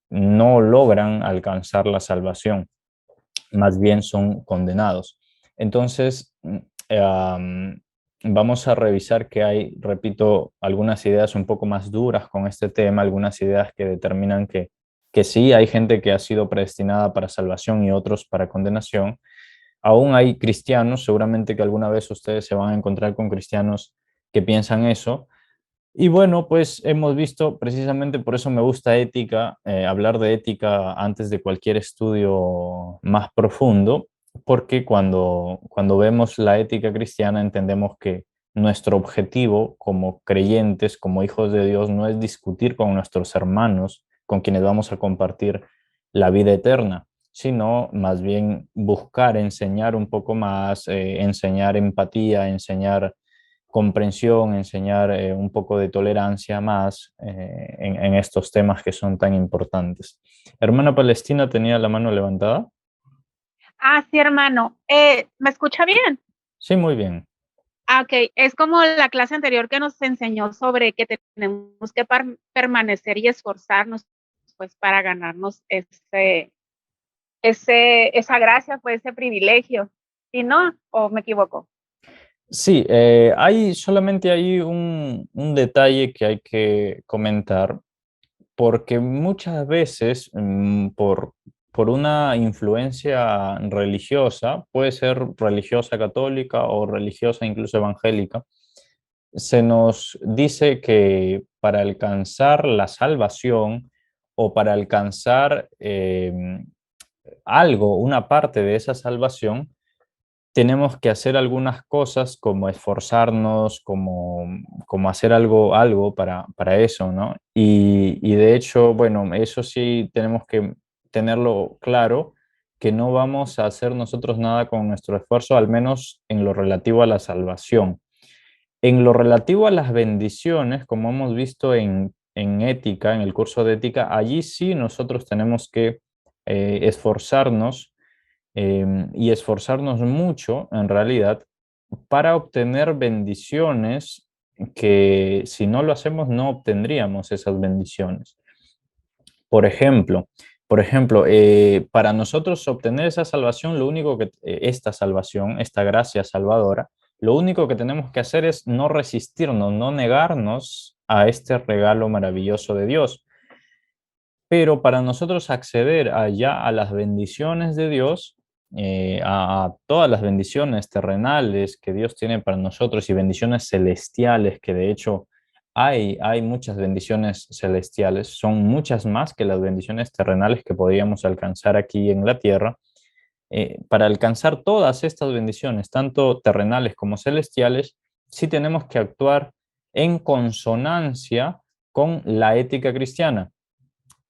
no logran alcanzar la salvación, más bien son condenados. Entonces, vamos a revisar que hay, repito, algunas ideas un poco más duras con este tema, algunas ideas que determinan que sí, hay gente que ha sido predestinada para salvación y otros para condenación. Aún hay cristianos, seguramente que alguna vez ustedes se van a encontrar con cristianos que piensan eso, y bueno, pues hemos visto, precisamente por eso me gusta ética, hablar de ética antes de cualquier estudio más profundo, porque cuando vemos la ética cristiana entendemos que nuestro objetivo como creyentes, como hijos de Dios, no es discutir con nuestros hermanos, con quienes vamos a compartir la vida eterna, sino más bien buscar enseñar un poco más, enseñar empatía, enseñar comprensión, enseñar un poco de tolerancia más en estos temas que son tan importantes. Hermana Palestina tenía la mano levantada. Ah, sí, hermano. ¿Me escucha bien? Sí, muy bien. Ah, ok. Es como la clase anterior que nos enseñó sobre que tenemos que permanecer y esforzarnos, pues, para ganarnos esa gracia, pues, ese privilegio. ¿Y no? ¿O me equivoco? Sí, solamente hay un detalle que hay que comentar, porque muchas veces por una influencia religiosa, puede ser religiosa católica o religiosa incluso evangélica, se nos dice que para alcanzar la salvación o para alcanzar algo, una parte de esa salvación, tenemos que hacer algunas cosas como esforzarnos, como hacer algo para eso, ¿no? Y de hecho, bueno, eso sí tenemos que tenerlo claro, que no vamos a hacer nosotros nada con nuestro esfuerzo, al menos en lo relativo a la salvación. En lo relativo a las bendiciones, como hemos visto en ética, en el curso de ética, allí sí nosotros tenemos que esforzarnos y esforzarnos mucho, en realidad, para obtener bendiciones que si no lo hacemos no obtendríamos esas bendiciones. Por ejemplo, para nosotros obtener esa salvación, esta salvación, esta gracia salvadora, lo único que tenemos que hacer es no resistirnos, no negarnos a este regalo maravilloso de Dios. Pero para nosotros acceder allá a las bendiciones de Dios, a todas las bendiciones terrenales que Dios tiene para nosotros y bendiciones celestiales, que de hecho hay muchas bendiciones celestiales, son muchas más que las bendiciones terrenales que podríamos alcanzar aquí en la tierra. Para alcanzar todas estas bendiciones, tanto terrenales como celestiales, sí tenemos que actuar en consonancia con la ética cristiana.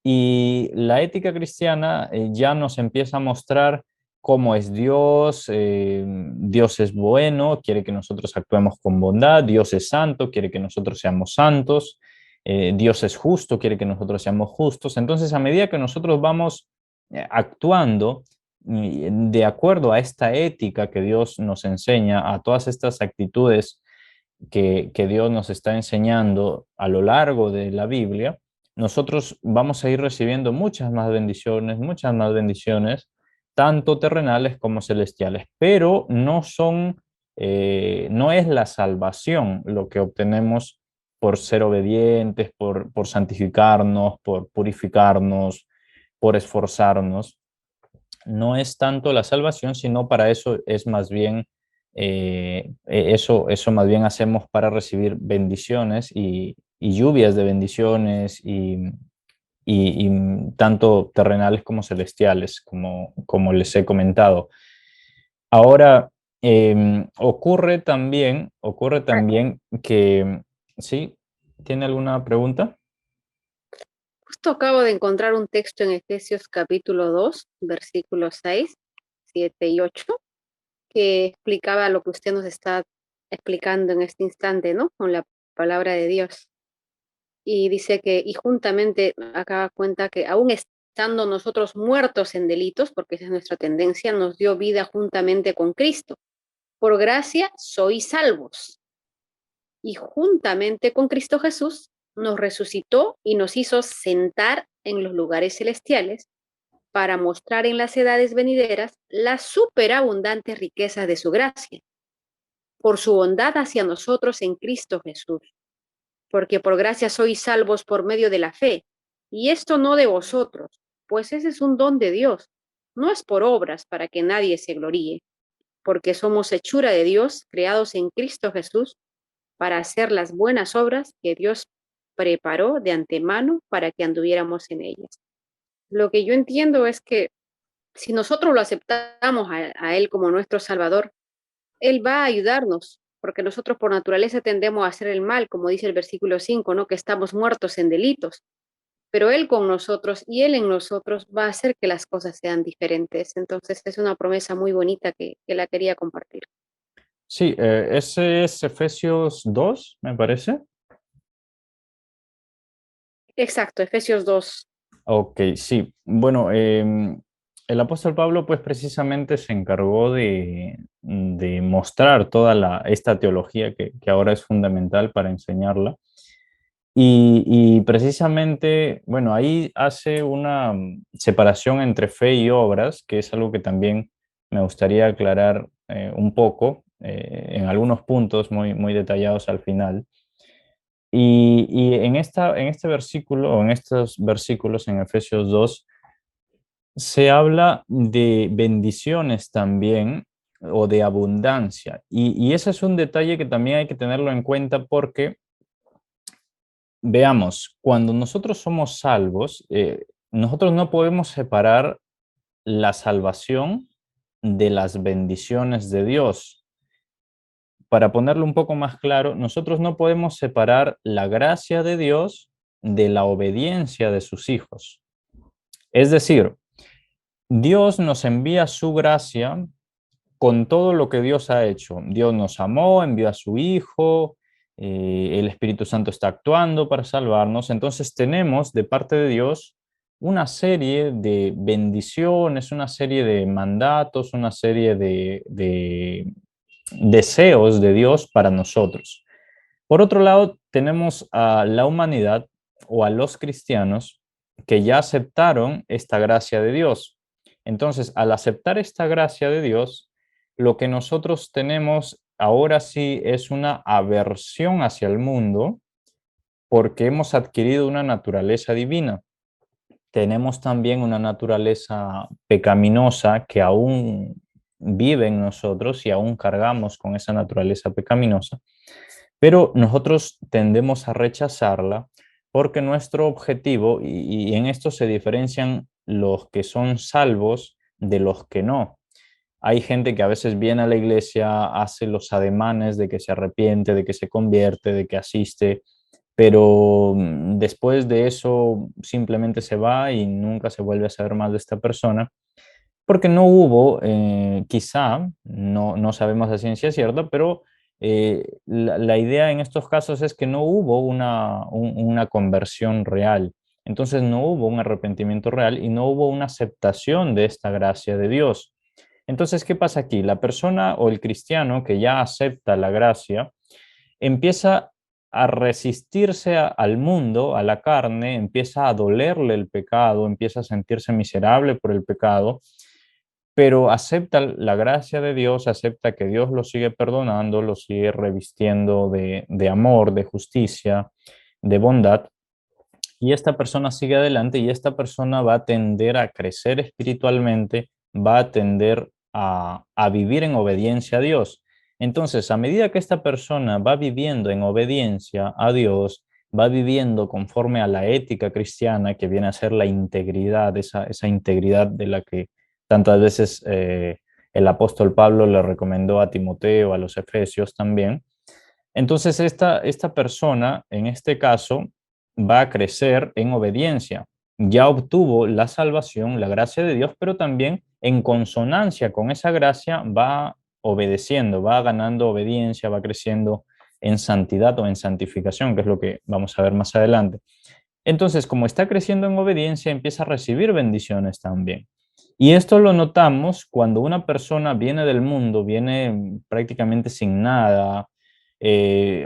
Y la ética cristiana ya nos empieza a mostrar cómo es Dios. Dios es bueno, quiere que nosotros actuemos con bondad. Dios es santo, quiere que nosotros seamos santos. Dios es justo, quiere que nosotros seamos justos. Entonces, a medida que nosotros vamos actuando de acuerdo a esta ética que Dios nos enseña, a todas estas actitudes que Dios nos está enseñando a lo largo de la Biblia, nosotros vamos a ir recibiendo muchas más bendiciones, tanto terrenales como celestiales, pero no son, no es la salvación lo que obtenemos por ser obedientes, por santificarnos, por purificarnos, por esforzarnos. No es tanto la salvación, sino para eso es más bien, eso más bien hacemos para recibir bendiciones y lluvias de bendiciones y tanto terrenales como celestiales, como les he comentado. Ahora, ocurre también que, ¿sí? ¿Tiene alguna pregunta? Justo acabo de encontrar un texto en Efesios capítulo 2, versículos 6, 7 y 8, que explicaba lo que usted nos está explicando en este instante, ¿no? Con la palabra de Dios. Y dice que, y juntamente acá cuenta que aún estando nosotros muertos en delitos, porque esa es nuestra tendencia, nos dio vida juntamente con Cristo. Por gracia sois salvos. Y juntamente con Cristo Jesús nos resucitó y nos hizo sentar en los lugares celestiales para mostrar en las edades venideras la superabundante riqueza de su gracia, por su bondad hacia nosotros en Cristo Jesús. Porque por gracia sois salvos por medio de la fe, y esto no de vosotros, pues ese es un don de Dios, no es por obras para que nadie se gloríe, porque somos hechura de Dios, creados en Cristo Jesús, para hacer las buenas obras que Dios preparó de antemano para que anduviéramos en ellas. Lo que yo entiendo es que si nosotros lo aceptamos a Él como nuestro Salvador, Él va a ayudarnos, porque nosotros por naturaleza tendemos a hacer el mal, como dice el versículo 5, ¿no? Que estamos muertos en delitos, pero Él con nosotros y Él en nosotros va a hacer que las cosas sean diferentes. Entonces es una promesa muy bonita que la quería compartir. Sí, ese es Efesios 2, me parece. Exacto, Efesios 2. Ok, sí. Bueno, el apóstol Pablo pues precisamente se encargó de mostrar toda esta teología que ahora es fundamental para enseñarla. Y precisamente, bueno, ahí hace una separación entre fe y obras, que es algo que también me gustaría aclarar un poco en algunos puntos muy detallados al final. Y en este versículo, o en estos versículos en Efesios 2, se habla de bendiciones también o de abundancia. Y ese es un detalle que también hay que tenerlo en cuenta porque, veamos, cuando nosotros somos salvos, nosotros no podemos separar la salvación de las bendiciones de Dios. Para ponerlo un poco más claro, nosotros no podemos separar la gracia de Dios de la obediencia de sus hijos. Es decir, Dios nos envía su gracia con todo lo que Dios ha hecho. Dios nos amó, envió a su Hijo, el Espíritu Santo está actuando para salvarnos. Entonces tenemos de parte de Dios una serie de bendiciones, una serie de mandatos, una serie de deseos de Dios para nosotros. Por otro lado, tenemos a la humanidad o a los cristianos que ya aceptaron esta gracia de Dios. Entonces, al aceptar esta gracia de Dios, lo que nosotros tenemos ahora sí es una aversión hacia el mundo porque hemos adquirido una naturaleza divina. Tenemos también una naturaleza pecaminosa que aún vive en nosotros y aún cargamos con esa naturaleza pecaminosa, pero nosotros tendemos a rechazarla porque nuestro objetivo, y en esto se diferencian los que son salvos de los que no. Hay gente que a veces viene a la iglesia, hace los ademanes de que se arrepiente, de que se convierte, de que asiste, pero después de eso simplemente se va y nunca se vuelve a saber más de esta persona, porque no hubo, quizá, no sabemos a ciencia cierta, pero la idea en estos casos es que no hubo una conversión real. Entonces no hubo un arrepentimiento real y no hubo una aceptación de esta gracia de Dios. Entonces, ¿qué pasa aquí? La persona o el cristiano que ya acepta la gracia empieza a resistirse al mundo, a la carne, empieza a dolerle el pecado, empieza a sentirse miserable por el pecado, pero acepta la gracia de Dios, acepta que Dios lo sigue perdonando, lo sigue revistiendo de amor, de justicia, de bondad, y esta persona sigue adelante y esta persona va a tender a crecer espiritualmente, va a tender a vivir en obediencia a Dios. Entonces, a medida que esta persona va viviendo en obediencia a Dios, va viviendo conforme a la ética cristiana, que viene a ser la integridad, esa integridad de la que tantas veces el apóstol Pablo le recomendó a Timoteo, a los Efesios también. Entonces, esta persona, en este caso, va a crecer en obediencia. Ya obtuvo la salvación, la gracia de Dios, pero también en consonancia con esa gracia va obedeciendo, va ganando obediencia, va creciendo en santidad o en santificación, que es lo que vamos a ver más adelante. Entonces, como está creciendo en obediencia, empieza a recibir bendiciones también. Y esto lo notamos cuando una persona viene del mundo, viene prácticamente sin nada,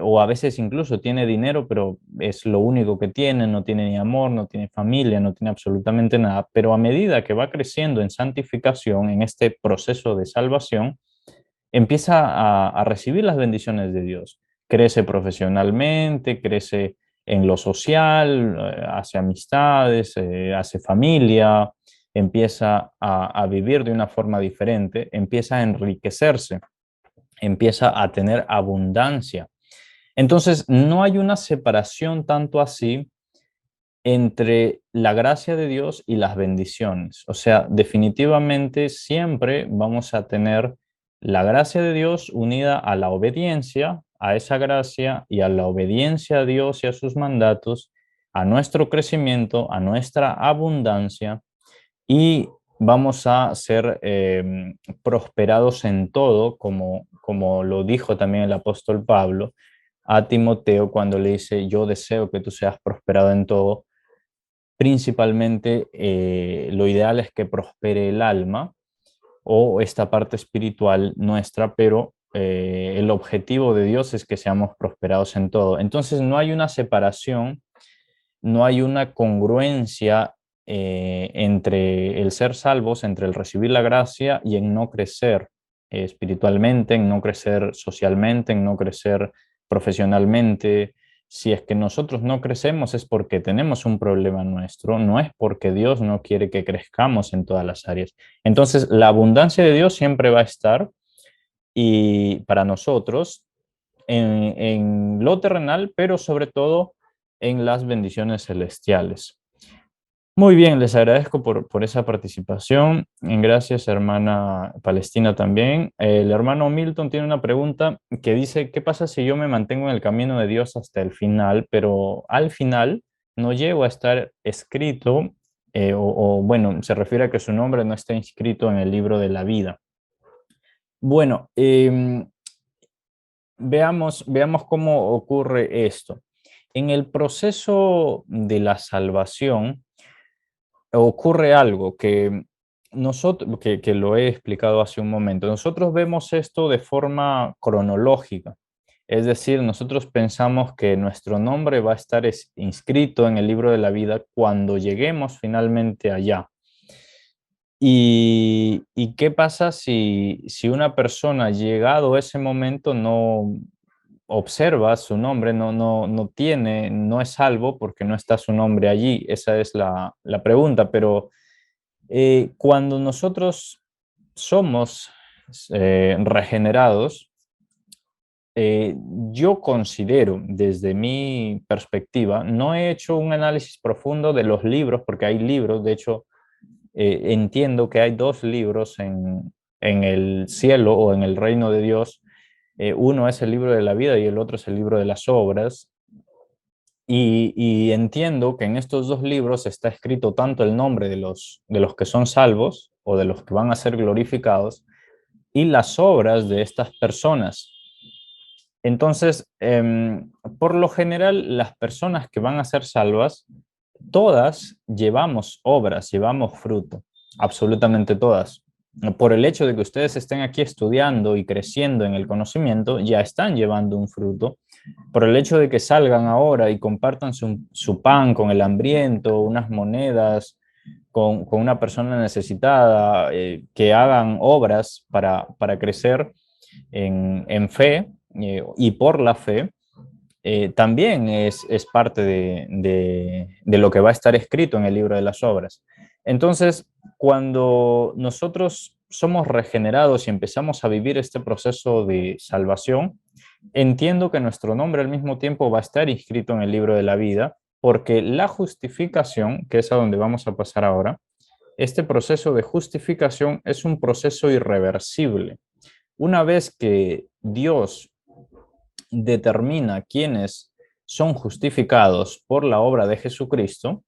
o a veces incluso tiene dinero, pero es lo único que tiene, no tiene ni amor, no tiene familia, no tiene absolutamente nada, pero a medida que va creciendo en santificación, en este proceso de salvación, empieza a recibir las bendiciones de Dios. Crece profesionalmente, crece en lo social, hace amistades, hace familia, empieza a vivir de una forma diferente, empieza a enriquecerse, empieza a tener abundancia. Entonces, no hay una separación tanto así entre la gracia de Dios y las bendiciones. O sea, definitivamente siempre vamos a tener la gracia de Dios unida a la obediencia, a esa gracia y a la obediencia a Dios y a sus mandatos, a nuestro crecimiento, a nuestra abundancia y vamos a ser prosperados en todo, como lo dijo también el apóstol Pablo a Timoteo cuando le dice, yo deseo que tú seas prosperado en todo. Principalmente lo ideal es que prospere el alma o esta parte espiritual nuestra, pero el objetivo de Dios es que seamos prosperados en todo. Entonces no hay una separación, no hay una congruencia entre el ser salvos, entre el recibir la gracia y en no crecer espiritualmente, en no crecer socialmente, en no crecer profesionalmente. Si es que nosotros no crecemos es porque tenemos un problema nuestro, no es porque Dios no quiere que crezcamos en todas las áreas. Entonces, la abundancia de Dios siempre va a estar y para nosotros en lo terrenal, pero sobre todo en las bendiciones celestiales. Muy bien, les agradezco por esa participación. Gracias, hermana Palestina, también. El hermano Milton tiene una pregunta que dice, ¿qué pasa si yo me mantengo en el camino de Dios hasta el final, pero al final no llego a estar escrito, bueno, se refiere a que su nombre no está inscrito en el libro de la vida? Bueno, veamos cómo ocurre esto. En el proceso de la salvación ocurre algo que nosotros, que lo he explicado hace un momento. Nosotros vemos esto de forma cronológica. Es decir, nosotros pensamos que nuestro nombre va a estar inscrito en el libro de la vida cuando lleguemos finalmente allá. ¿Y qué pasa si una persona llegado a ese momento no observa su nombre, no tiene, no es salvo porque no está su nombre allí? Esa es la pregunta, pero cuando nosotros somos regenerados, yo considero, desde mi perspectiva, no he hecho un análisis profundo de los libros, porque hay libros, de hecho, entiendo que hay dos libros en el cielo o en el reino de Dios. Uno es el libro de la vida y el otro es el libro de las obras. Y entiendo que en estos dos libros está escrito tanto el nombre de los que son salvos o de los que van a ser glorificados y las obras de estas personas. Entonces, por lo general, las personas que van a ser salvas todas llevamos obras, llevamos fruto, absolutamente todas. Por el hecho de que ustedes estén aquí estudiando y creciendo en el conocimiento, ya están llevando un fruto. Por el hecho de que salgan ahora y compartan su pan con el hambriento, unas monedas con una persona necesitada, que hagan obras para crecer en fe, y por la fe, también es parte de lo que va a estar escrito en el libro de las obras. Entonces, cuando nosotros somos regenerados y empezamos a vivir este proceso de salvación, entiendo que nuestro nombre al mismo tiempo va a estar inscrito en el libro de la vida, porque la justificación, que es a donde vamos a pasar ahora, este proceso de justificación es un proceso irreversible. Una vez que Dios determina quiénes son justificados por la obra de Jesucristo,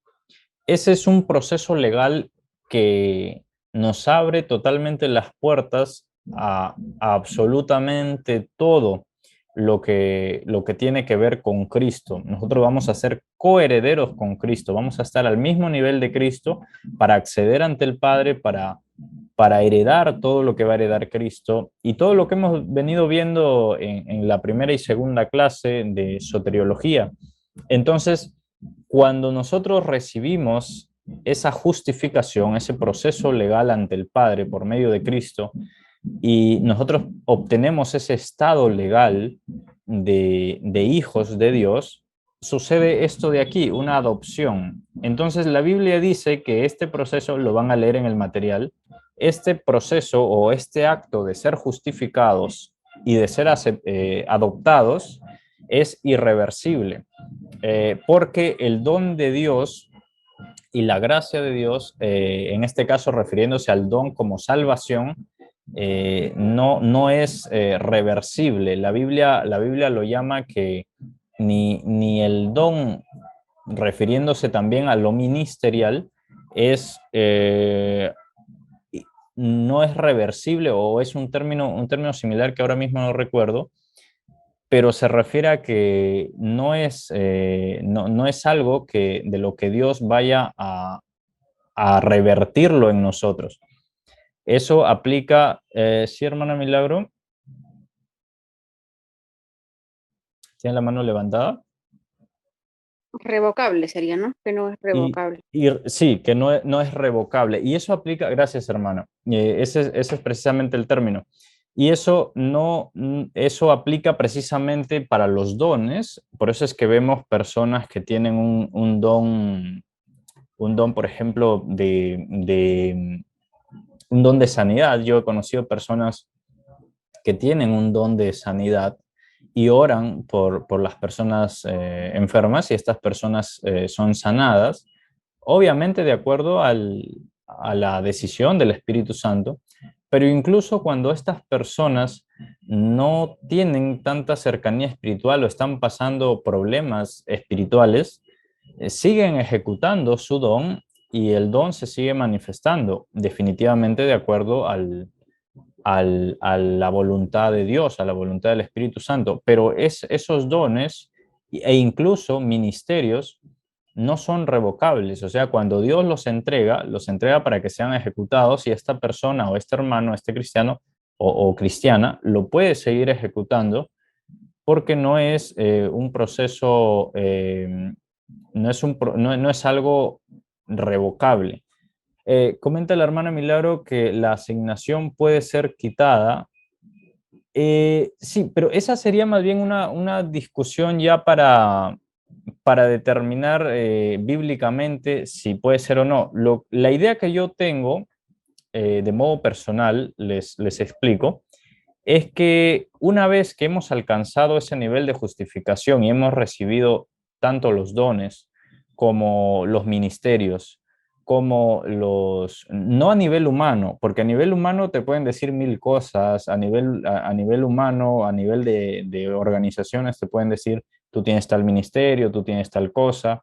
ese es un proceso legal que nos abre totalmente las puertas a absolutamente todo lo que tiene que ver con Cristo. Nosotros vamos a ser coherederos con Cristo, vamos a estar al mismo nivel de Cristo para acceder ante el Padre, para heredar todo lo que va a heredar Cristo y todo lo que hemos venido viendo en la primera y segunda clase de soteriología. Entonces, cuando nosotros recibimos esa justificación, ese proceso legal ante el Padre por medio de Cristo, y nosotros obtenemos ese estado legal de hijos de Dios, sucede esto de aquí, una adopción. Entonces la Biblia dice que este proceso, lo van a leer en el material, este proceso o este acto de ser justificados y de ser adoptados es irreversible, porque el don de Dios y la gracia de Dios, en este caso refiriéndose al don como salvación, no es reversible. La Biblia lo llama que ni el don, refiriéndose también a lo ministerial, es, no es reversible, o es un término similar que ahora mismo no recuerdo, pero se refiere a que no es algo de lo que Dios vaya a revertirlo en nosotros. Eso aplica, sí, hermana Milagro, tiene la mano levantada. Revocable sería, ¿no? Que no es revocable. Sí, que no es revocable. Y eso aplica, gracias hermana, ese es precisamente el término. Y eso aplica precisamente para los dones. Por eso es que vemos personas que tienen un don, por ejemplo, un don de sanidad. Yo he conocido personas que tienen un don de sanidad y oran por las personas enfermas, y estas personas son sanadas, obviamente de acuerdo a la decisión del Espíritu Santo, pero incluso cuando estas personas no tienen tanta cercanía espiritual o están pasando problemas espirituales, siguen ejecutando su don, y el don se sigue manifestando definitivamente de acuerdo a la voluntad de Dios, a la voluntad del Espíritu Santo. Pero esos dones e incluso ministerios no son revocables. O sea, cuando Dios los entrega para que sean ejecutados, y esta persona o este hermano, este cristiano o cristiana, lo puede seguir ejecutando, porque no es un proceso, no es algo revocable. Comenta la hermana Milagro que la asignación puede ser quitada. Sí, pero esa sería más bien una discusión ya para determinar bíblicamente si puede ser o no. La idea que yo tengo, de modo personal, les explico, es que una vez que hemos alcanzado ese nivel de justificación y hemos recibido tanto los dones como los ministerios, como no a nivel humano, porque a nivel humano te pueden decir mil cosas, a nivel humano, a nivel de organizaciones te pueden decir, tú tienes tal ministerio, tú tienes tal cosa,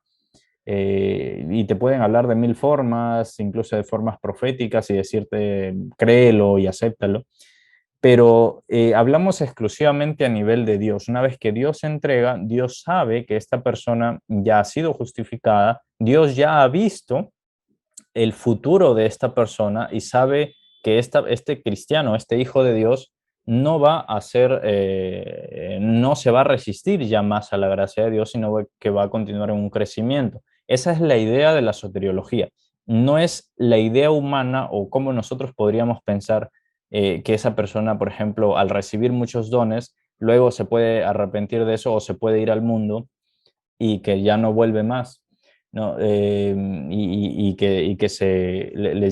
y te pueden hablar de mil formas, incluso de formas proféticas, y decirte, créelo y acéptalo. pero hablamos exclusivamente a nivel de Dios. Una vez que Dios entrega, Dios sabe que esta persona ya ha sido justificada, Dios ya ha visto el futuro de esta persona y sabe que este cristiano, este hijo de Dios, no va a ser, no se va a resistir ya más a la gracia de Dios, sino que va a continuar en un crecimiento. Esa es la idea de la soteriología. No es la idea humana o cómo nosotros podríamos pensar que esa persona, por ejemplo, al recibir muchos dones, luego se puede arrepentir de eso o se puede ir al mundo y que ya no vuelve más, ¿no? Les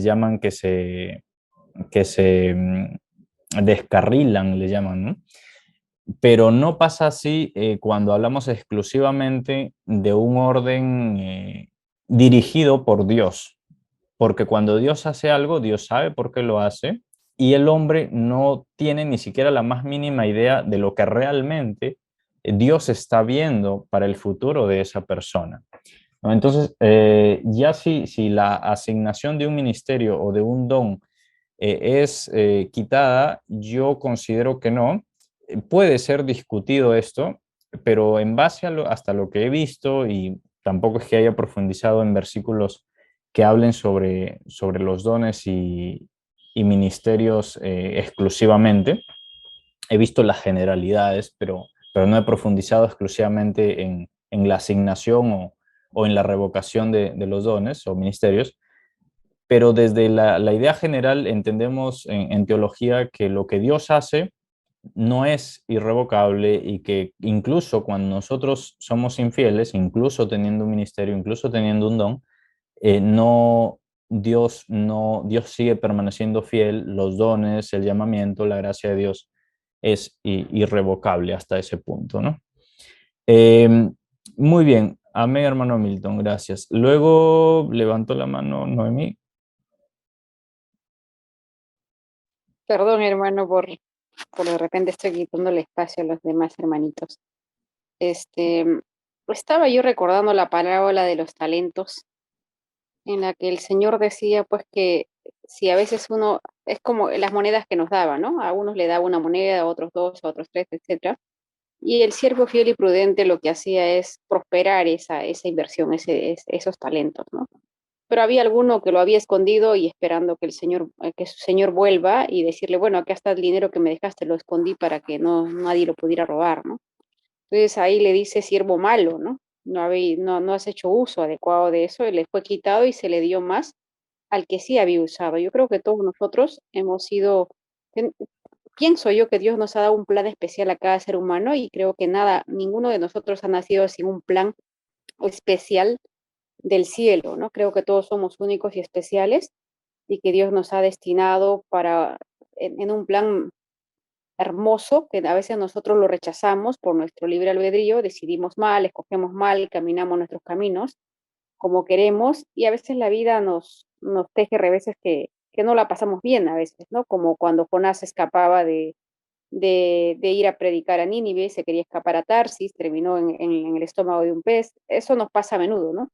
llaman que se descarrilan, le llaman, ¿no? Pero no pasa así cuando hablamos exclusivamente de un orden dirigido por Dios, porque cuando Dios hace algo, Dios sabe por qué lo hace y el hombre no tiene ni siquiera la más mínima idea de lo que realmente Dios está viendo para el futuro de esa persona, ¿no? Entonces, ya si la asignación de un ministerio o de un don es quitada, yo considero que no. Puede ser discutido esto, pero en base hasta lo que he visto, y tampoco es que haya profundizado en versículos que hablen sobre los dones y ministerios exclusivamente, he visto las generalidades, pero no he profundizado exclusivamente en la asignación o en la revocación de los dones o ministerios, pero desde la idea general entendemos en teología que lo que Dios hace no es irrevocable y que incluso cuando nosotros somos infieles, incluso teniendo un ministerio, incluso teniendo un don, no, Dios sigue permaneciendo fiel, los dones, el llamamiento, la gracia de Dios es irrevocable hasta ese punto, ¿no? Eh, Muy bien, amén, hermano Milton, gracias. Luego levantó la mano Noemí. Perdón, hermano, por de repente estoy quitando el espacio a los demás hermanitos. Este, estaba yo recordando la parábola de los talentos, en la que el Señor decía, pues, que si a veces uno, es como las monedas que nos daba, ¿no? A unos le daba una moneda, a otros dos, a otros tres, etcétera. Y el siervo fiel y prudente lo que hacía es prosperar esa inversión, esos talentos, ¿no? Pero había alguno que lo había escondido y esperando que su señor vuelva y decirle, bueno, acá está el dinero que me dejaste, lo escondí para que nadie lo pudiera robar, ¿no? Entonces ahí le dice siervo malo, ¿no? No has hecho uso adecuado de eso, y le fue quitado y se le dio más al que sí había usado. Yo creo que todos nosotros ten- pienso yo que Dios nos ha dado un plan especial a cada ser humano y creo que ninguno de nosotros ha nacido sin un plan especial del cielo, ¿no? Creo que todos somos únicos y especiales y que Dios nos ha destinado en un plan hermoso, que a veces nosotros lo rechazamos por nuestro libre albedrío, decidimos mal, escogemos mal, caminamos nuestros caminos como queremos y a veces la vida nos teje reveses que no la pasamos bien a veces, ¿no? Como cuando Jonás escapaba de ir a predicar a Nínive, se quería escapar a Tarsis, terminó en el estómago de un pez. Eso nos pasa a menudo, ¿no?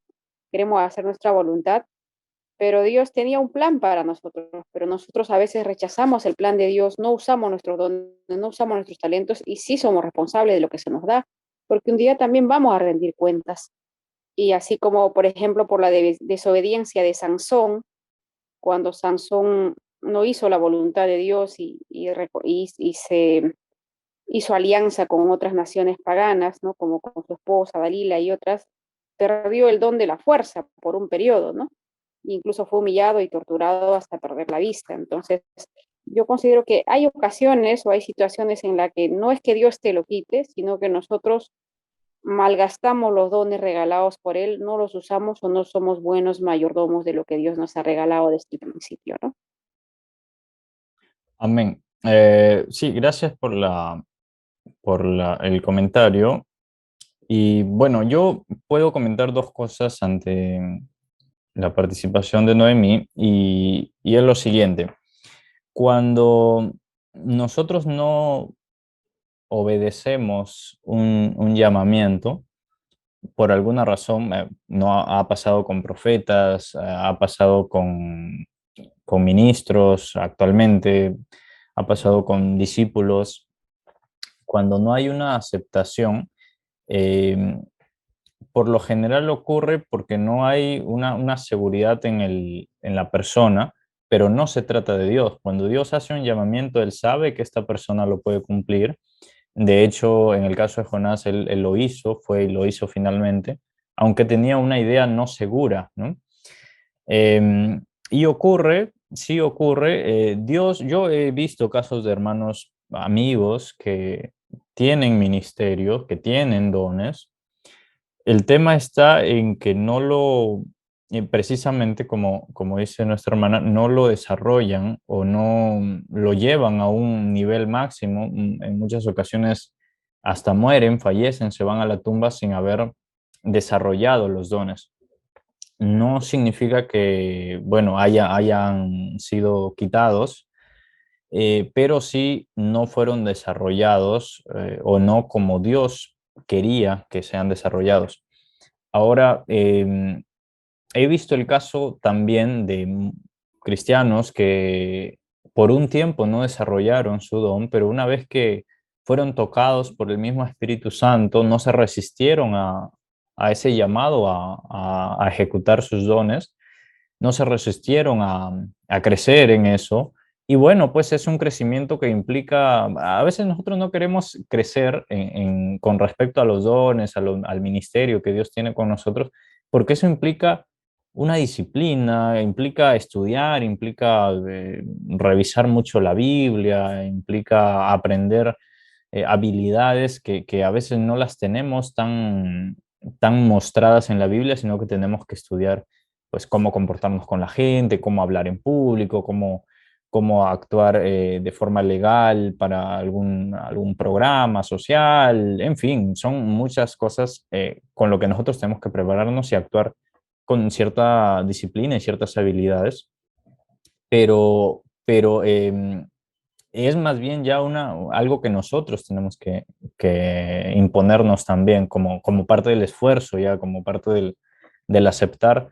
Queremos hacer nuestra voluntad, pero Dios tenía un plan para nosotros, pero nosotros a veces rechazamos el plan de Dios, no usamos nuestros dones, no usamos nuestros talentos y sí somos responsables de lo que se nos da, porque un día también vamos a rendir cuentas. Y así como, por ejemplo, por la desobediencia de Sansón, cuando Sansón no hizo la voluntad de Dios y se hizo alianza con otras naciones paganas, ¿no? Como con su esposa Dalila y otras, perdió el don de la fuerza por un periodo, ¿no? Incluso fue humillado y torturado hasta perder la vista. Entonces, yo considero que hay ocasiones o hay situaciones en las que no es que Dios te lo quite, sino que nosotros malgastamos los dones regalados por Él, no los usamos o no somos buenos mayordomos de lo que Dios nos ha regalado desde el principio, ¿no? Amén. Sí, gracias el comentario. Y bueno, yo puedo comentar dos cosas ante la participación de Noemí y es lo siguiente. Cuando nosotros no obedecemos un llamamiento, por alguna razón, no ha pasado con profetas, ha pasado con ministros actualmente, ha pasado con discípulos. Cuando no hay una aceptación, eh, por lo general ocurre porque no hay una seguridad en la persona, pero no se trata de Dios. Cuando Dios hace un llamamiento, Él sabe que esta persona lo puede cumplir. De hecho, en el caso de Jonás, él lo hizo, fue y lo hizo finalmente, aunque tenía una idea no segura, ¿no? Y ocurre, sí ocurre, Dios, yo he visto casos de hermanos, amigos que tienen ministerio, que tienen dones. El tema está en que no lo, precisamente como dice nuestra hermana, no lo desarrollan o no lo llevan a un nivel máximo. En muchas ocasiones hasta mueren, fallecen, se van a la tumba sin haber desarrollado los dones. No significa que, bueno, hayan sido quitados, pero sí no fueron desarrollados o no como Dios quería que sean desarrollados. Ahora, he visto el caso también de cristianos que por un tiempo no desarrollaron su don, pero una vez que fueron tocados por el mismo Espíritu Santo, no se resistieron a ese llamado a ejecutar sus dones, no se resistieron a crecer en eso. Y bueno, pues es un crecimiento que implica, a veces nosotros no queremos crecer con respecto a los dones, al ministerio que Dios tiene con nosotros, porque eso implica una disciplina, implica estudiar, implica revisar mucho la Biblia, implica aprender habilidades que a veces no las tenemos tan mostradas en la Biblia, sino que tenemos que estudiar pues cómo comportarnos con la gente, cómo hablar en público, cómo actuar de forma legal para algún programa social, en fin, son muchas cosas con lo que nosotros tenemos que prepararnos y actuar con cierta disciplina y ciertas habilidades, pero es más bien ya algo que nosotros tenemos que imponernos también como parte del esfuerzo, ya como parte del aceptar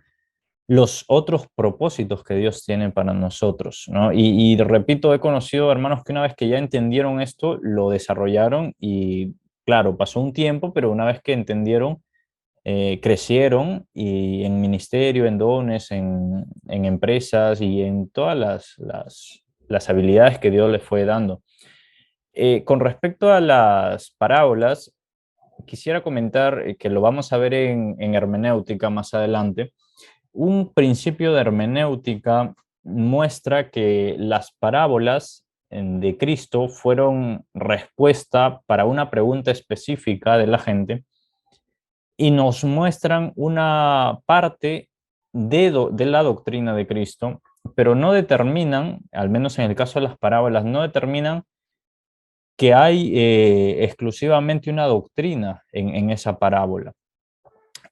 los otros propósitos que Dios tiene para nosotros, ¿no? Y repito, he conocido hermanos que una vez que ya entendieron esto, lo desarrollaron y claro, pasó un tiempo, pero una vez que entendieron, crecieron y en ministerio, en dones, en empresas y en todas las habilidades que Dios les fue dando. Con respecto a las parábolas, quisiera comentar que lo vamos a ver en hermenéutica más adelante. Un principio de hermenéutica muestra que las parábolas de Cristo fueron respuesta para una pregunta específica de la gente y nos muestran una parte de la doctrina de Cristo, pero no determinan, al menos en el caso de las parábolas, no determinan que hay exclusivamente una doctrina en esa parábola.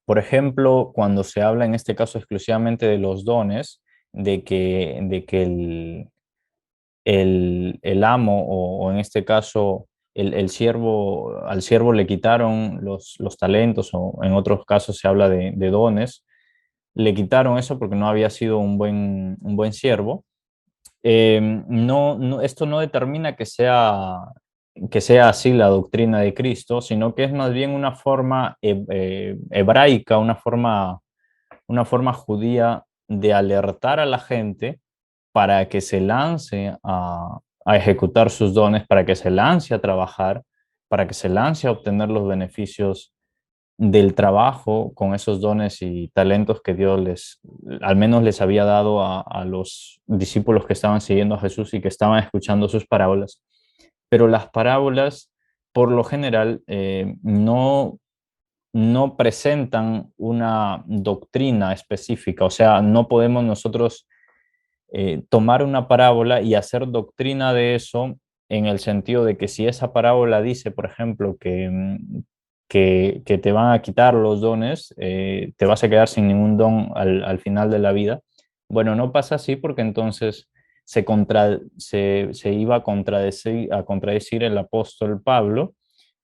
Por ejemplo, cuando se habla en este caso exclusivamente de los dones, de que el amo o en este caso el siervo, al siervo le quitaron los talentos o en otros casos se habla de dones, le quitaron eso porque no había sido un buen siervo. Esto no determina que sea así la doctrina de Cristo, sino que es más bien una forma hebraica, una forma judía de alertar a la gente para que se lance a ejecutar sus dones, para que se lance a trabajar, para que se lance a obtener los beneficios del trabajo con esos dones y talentos que Dios al menos les había dado a los discípulos que estaban siguiendo a Jesús y que estaban escuchando sus parábolas. Pero las parábolas, por lo general, no presentan una doctrina específica, o sea, no podemos nosotros tomar una parábola y hacer doctrina de eso en el sentido de que si esa parábola dice, por ejemplo, que te van a quitar los dones, te vas a quedar sin ningún don al final de la vida. Bueno, no pasa así porque entonces se iba a contradecir el apóstol Pablo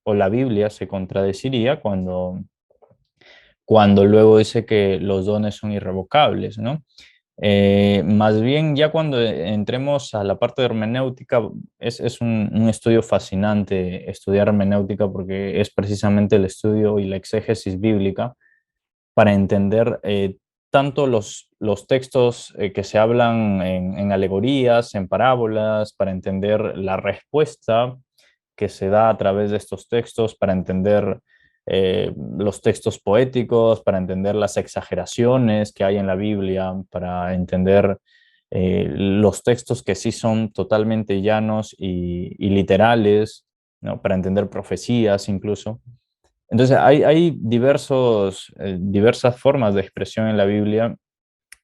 o la Biblia se contradeciría cuando luego dice que los dones son irrevocables, ¿no? Más bien, ya cuando entremos a la parte de hermenéutica, es un estudio fascinante estudiar hermenéutica porque es precisamente el estudio y la exégesis bíblica para entender tanto los textos que se hablan en alegorías, en parábolas, para entender la respuesta que se da a través de estos textos, para entender los textos poéticos, para entender las exageraciones que hay en la Biblia, para entender los textos que sí son totalmente llanos y literales, ¿no? Para entender profecías incluso. Entonces, hay diversas formas de expresión en la Biblia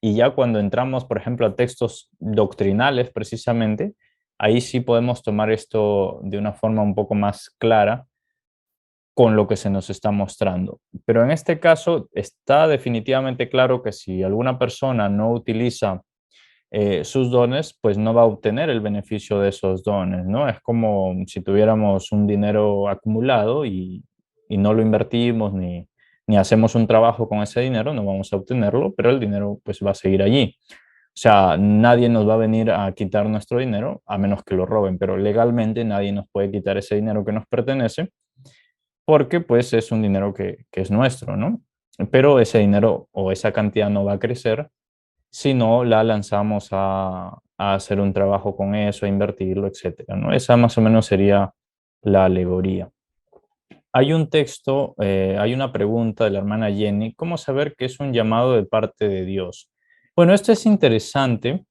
y ya cuando entramos, por ejemplo, a textos doctrinales precisamente, ahí sí podemos tomar esto de una forma un poco más clara con lo que se nos está mostrando. Pero en este caso está definitivamente claro que si alguna persona no utiliza sus dones, pues no va a obtener el beneficio de esos dones, ¿no? Es como si tuviéramos un dinero acumulado y no lo invertimos ni hacemos un trabajo con ese dinero, no vamos a obtenerlo, pero el dinero pues va a seguir allí. O sea, nadie nos va a venir a quitar nuestro dinero a menos que lo roben, pero legalmente nadie nos puede quitar ese dinero que nos pertenece porque pues es un dinero que es nuestro, ¿no? Pero ese dinero o esa cantidad no va a crecer si no la lanzamos a hacer un trabajo con eso, a invertirlo, etcétera, ¿no? Esa más o menos sería la alegoría. Hay un texto, hay una pregunta de la hermana Jenny, ¿cómo saber que es un llamado de parte de Dios? Bueno, esto es interesante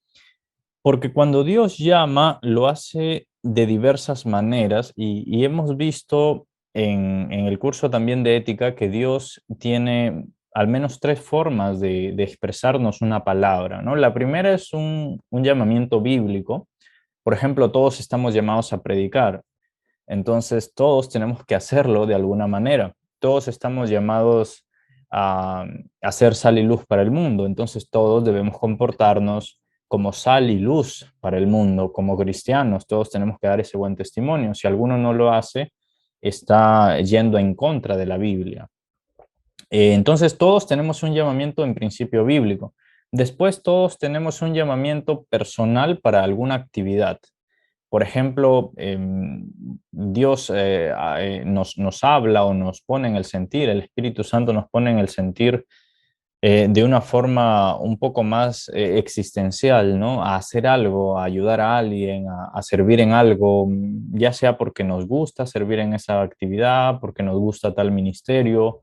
porque cuando Dios llama, lo hace de diversas maneras y hemos visto en el curso también de ética que Dios tiene al menos tres formas de expresarnos una palabra, ¿no? La primera es un llamamiento bíblico. Por ejemplo, todos estamos llamados a predicar, entonces todos tenemos que hacerlo de alguna manera. Todos estamos llamados a, a ser sal y luz para el mundo, entonces todos debemos comportarnos como sal y luz para el mundo, como cristianos, todos tenemos que dar ese buen testimonio. Si alguno no lo hace, está yendo en contra de la Biblia. Entonces todos tenemos un llamamiento en principio bíblico. Después todos tenemos un llamamiento personal para alguna actividad. Por ejemplo, Dios nos habla o nos pone en el sentir, el Espíritu Santo nos pone en el sentir de una forma un poco más existencial, ¿no? A hacer algo, a ayudar a alguien, a servir en algo, ya sea porque nos gusta servir en esa actividad, porque nos gusta tal ministerio,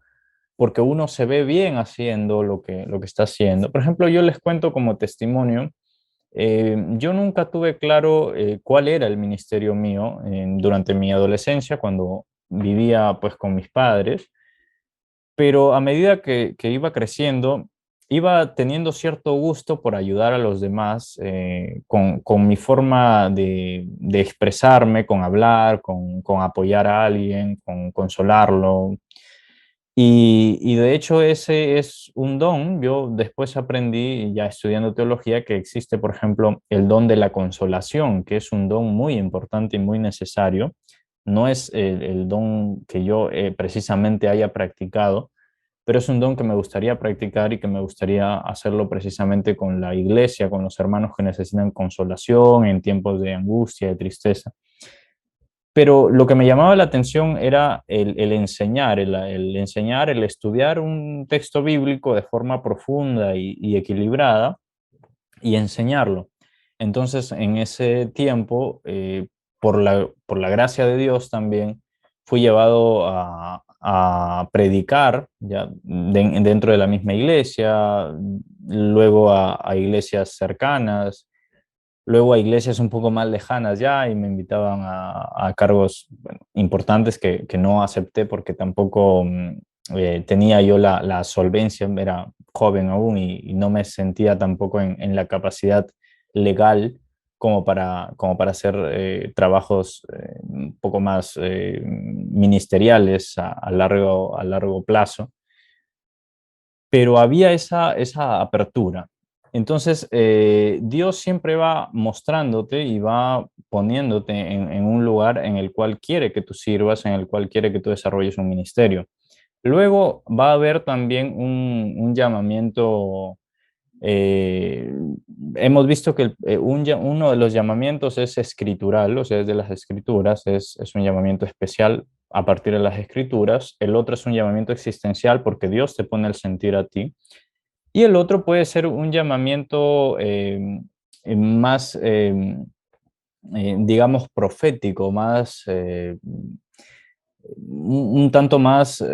porque uno se ve bien haciendo lo que está haciendo. Por ejemplo, yo les cuento como testimonio, yo nunca tuve claro cuál era el ministerio mío durante mi adolescencia, cuando vivía pues con mis padres, pero a medida que iba creciendo, iba teniendo cierto gusto por ayudar a los demás con mi forma de expresarme, con hablar, con apoyar a alguien, con consolarlo. Y de hecho ese es un don. Yo después aprendí, ya estudiando teología, que existe, por ejemplo, el don de la consolación, que es un don muy importante y muy necesario. No es el don que yo precisamente haya practicado, pero es un don que me gustaría practicar y que me gustaría hacerlo precisamente con la iglesia, con los hermanos que necesitan consolación en tiempos de angustia, de tristeza. Pero lo que me llamaba la atención era el enseñar, el enseñar, el estudiar un texto bíblico de forma profunda y equilibrada y enseñarlo. Entonces, en ese tiempo, por la gracia de Dios también, fui llevado a predicar ya dentro de la misma iglesia, luego a iglesias cercanas, luego a iglesias un poco más lejanas ya y me invitaban a cargos bueno, importantes que no acepté porque tampoco tenía yo la solvencia, era joven aún y no me sentía tampoco en la capacidad legal como para hacer trabajos un poco más ministeriales a largo plazo, pero había esa apertura. Entonces, Dios siempre va mostrándote y va poniéndote en un lugar en el cual quiere que tú sirvas, en el cual quiere que tú desarrolles un ministerio. Luego va a haber también un llamamiento Eh, Hemos visto que uno de los llamamientos es escritural, o sea, es de las escrituras, es un llamamiento especial a partir de las escrituras. El otro es un llamamiento existencial porque Dios te pone el sentir a ti. Y el otro puede ser un llamamiento más, digamos, profético, más, un tanto más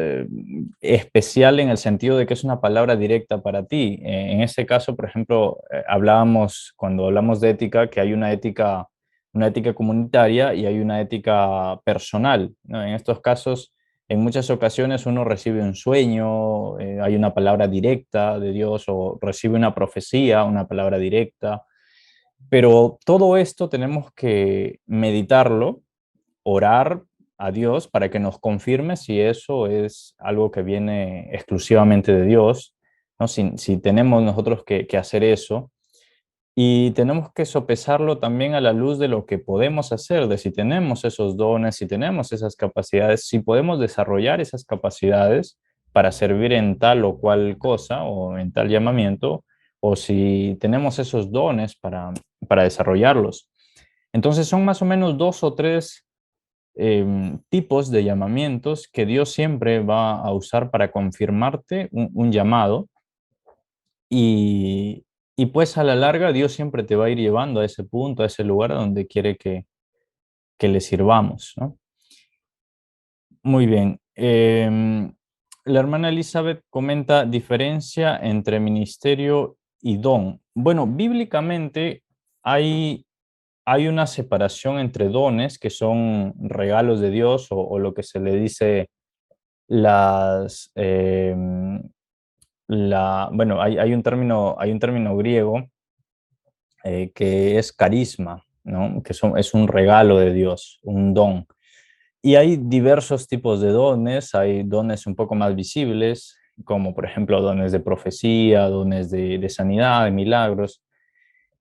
especial en el sentido de que es una palabra directa para ti. En este caso, por ejemplo, hablábamos, cuando hablamos de ética, que hay una ética comunitaria y hay una ética personal, ¿no? En estos casos, en muchas ocasiones uno recibe un sueño, hay una palabra directa de Dios o recibe una profecía, una palabra directa, pero todo esto tenemos que meditarlo, orar a Dios para que nos confirme si eso es algo que viene exclusivamente de Dios, ¿no? Si tenemos nosotros que hacer eso, y tenemos que sopesarlo también a la luz de lo que podemos hacer, de si tenemos esos dones, si tenemos esas capacidades, si podemos desarrollar esas capacidades para servir en tal o cual cosa o en tal llamamiento, o si tenemos esos dones para desarrollarlos. Entonces son más o menos dos o tres tipos de llamamientos que Dios siempre va a usar para confirmarte un llamado y, y pues a la larga Dios siempre te va a ir llevando a ese punto, a ese lugar a donde quiere que le sirvamos, ¿no? Muy bien. La hermana Elizabeth comenta diferencia entre ministerio y don. Bueno, bíblicamente hay hay una separación entre dones, que son regalos de Dios, o lo que se le dice las, bueno, hay un término griego que es carisma, ¿no? Es un regalo de Dios, un don. Y hay diversos tipos de dones, hay dones un poco más visibles, como por ejemplo dones de profecía, dones de sanidad, de milagros,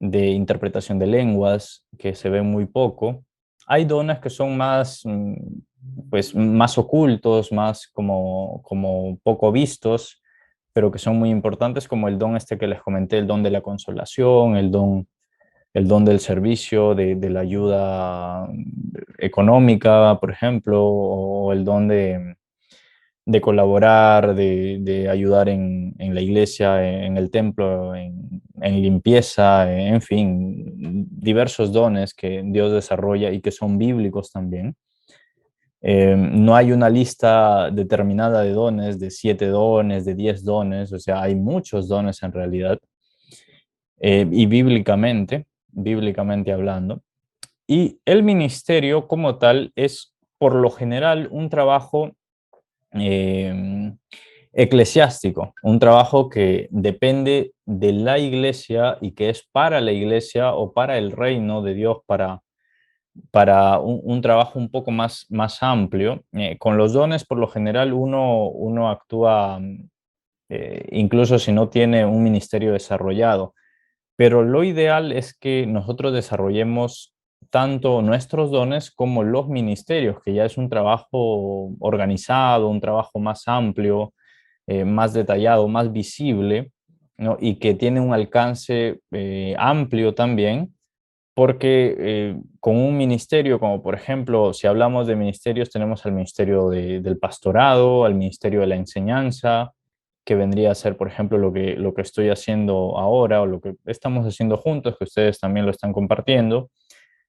de interpretación de lenguas, que se ve muy poco. Hay dones que son más, pues, más ocultos, más como poco vistos, pero que son muy importantes, como el don este que les comenté, el don de la consolación, el don del servicio, de la ayuda económica, por ejemplo, o el don de colaborar, de ayudar en la iglesia, en el templo, en limpieza, en fin, diversos dones que Dios desarrolla y que son bíblicos también. No hay una lista determinada de dones, de 7 dones, de 10 dones, o sea, hay muchos dones en realidad, y bíblicamente hablando. Y el ministerio como tal es por lo general un trabajo eh, eclesiástico, un trabajo que depende de la iglesia y que es para la iglesia o para el reino de Dios, para un trabajo un poco más amplio. Con los dones, por lo general, uno actúa incluso si no tiene un ministerio desarrollado, pero lo ideal es que nosotros desarrollemos tanto nuestros dones como los ministerios, que ya es un trabajo organizado, un trabajo más amplio, más detallado, más visible, ¿no? Y que tiene un alcance amplio también, porque con un ministerio, como por ejemplo, si hablamos de ministerios, tenemos al ministerio del pastorado, al ministerio de la enseñanza, que vendría a ser, por ejemplo, lo que estoy haciendo ahora o lo que estamos haciendo juntos, que ustedes también lo están compartiendo.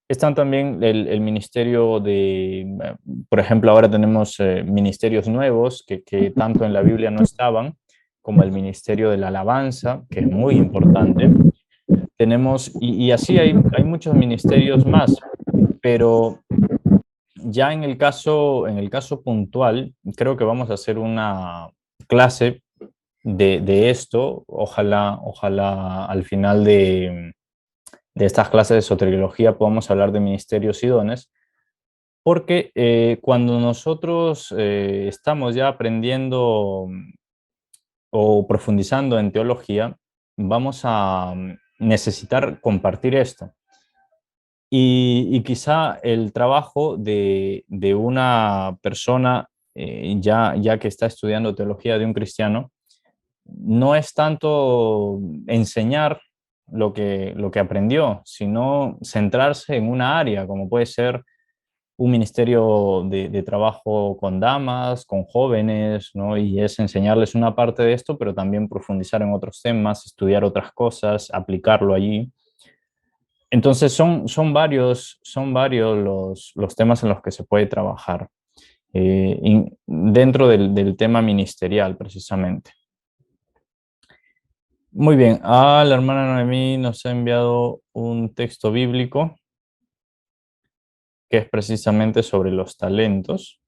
Están también el ministerio por ejemplo, ahora tenemos ministerios nuevos que tanto en la Biblia no estaban, como el ministerio de la alabanza, que es muy importante. Tenemos, y así hay muchos ministerios más, pero ya en el caso puntual, creo que vamos a hacer una clase de esto. Ojalá al final de estas clases de soteriología podamos hablar de ministerios y dones, porque cuando nosotros estamos ya aprendiendo o profundizando en teología, vamos a necesitar compartir esto. Y quizá el trabajo de una persona ya que está estudiando teología, de un cristiano, no es tanto enseñar lo que aprendió, sino centrarse en una área, como puede ser un ministerio de trabajo con damas, con jóvenes, ¿no? Y es enseñarles una parte de esto, pero también profundizar en otros temas, estudiar otras cosas, aplicarlo allí. Entonces son varios los temas en los que se puede trabajar dentro del tema ministerial, precisamente. Muy bien, la hermana Noemí nos ha enviado un texto bíblico que es precisamente sobre los talentos.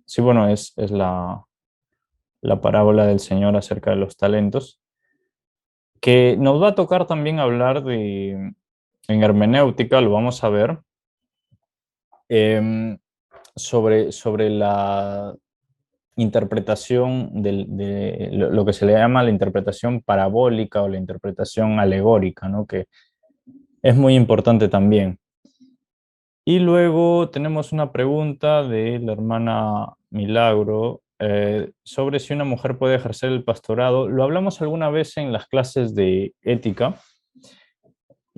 Sí, bueno, es la parábola del Señor acerca de los talentos, que nos va a tocar también hablar en hermenéutica, lo vamos a ver, em, sobre la interpretación de lo que se le llama la interpretación parabólica o la interpretación alegórica, ¿no? Que es muy importante también. Y luego tenemos una pregunta de la hermana Milagro sobre si una mujer puede ejercer el pastorado. Lo hablamos alguna vez en las clases de ética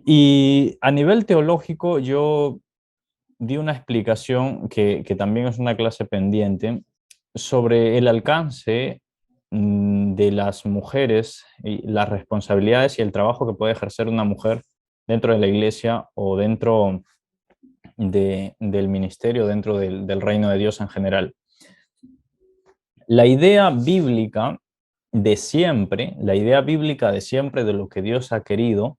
y a nivel teológico yo di una explicación que también es una clase pendiente sobre el alcance de las mujeres y las responsabilidades y el trabajo que puede ejercer una mujer dentro de la iglesia o dentro del ministerio, dentro del reino de Dios en general. La idea bíblica la idea bíblica de siempre de lo que Dios ha querido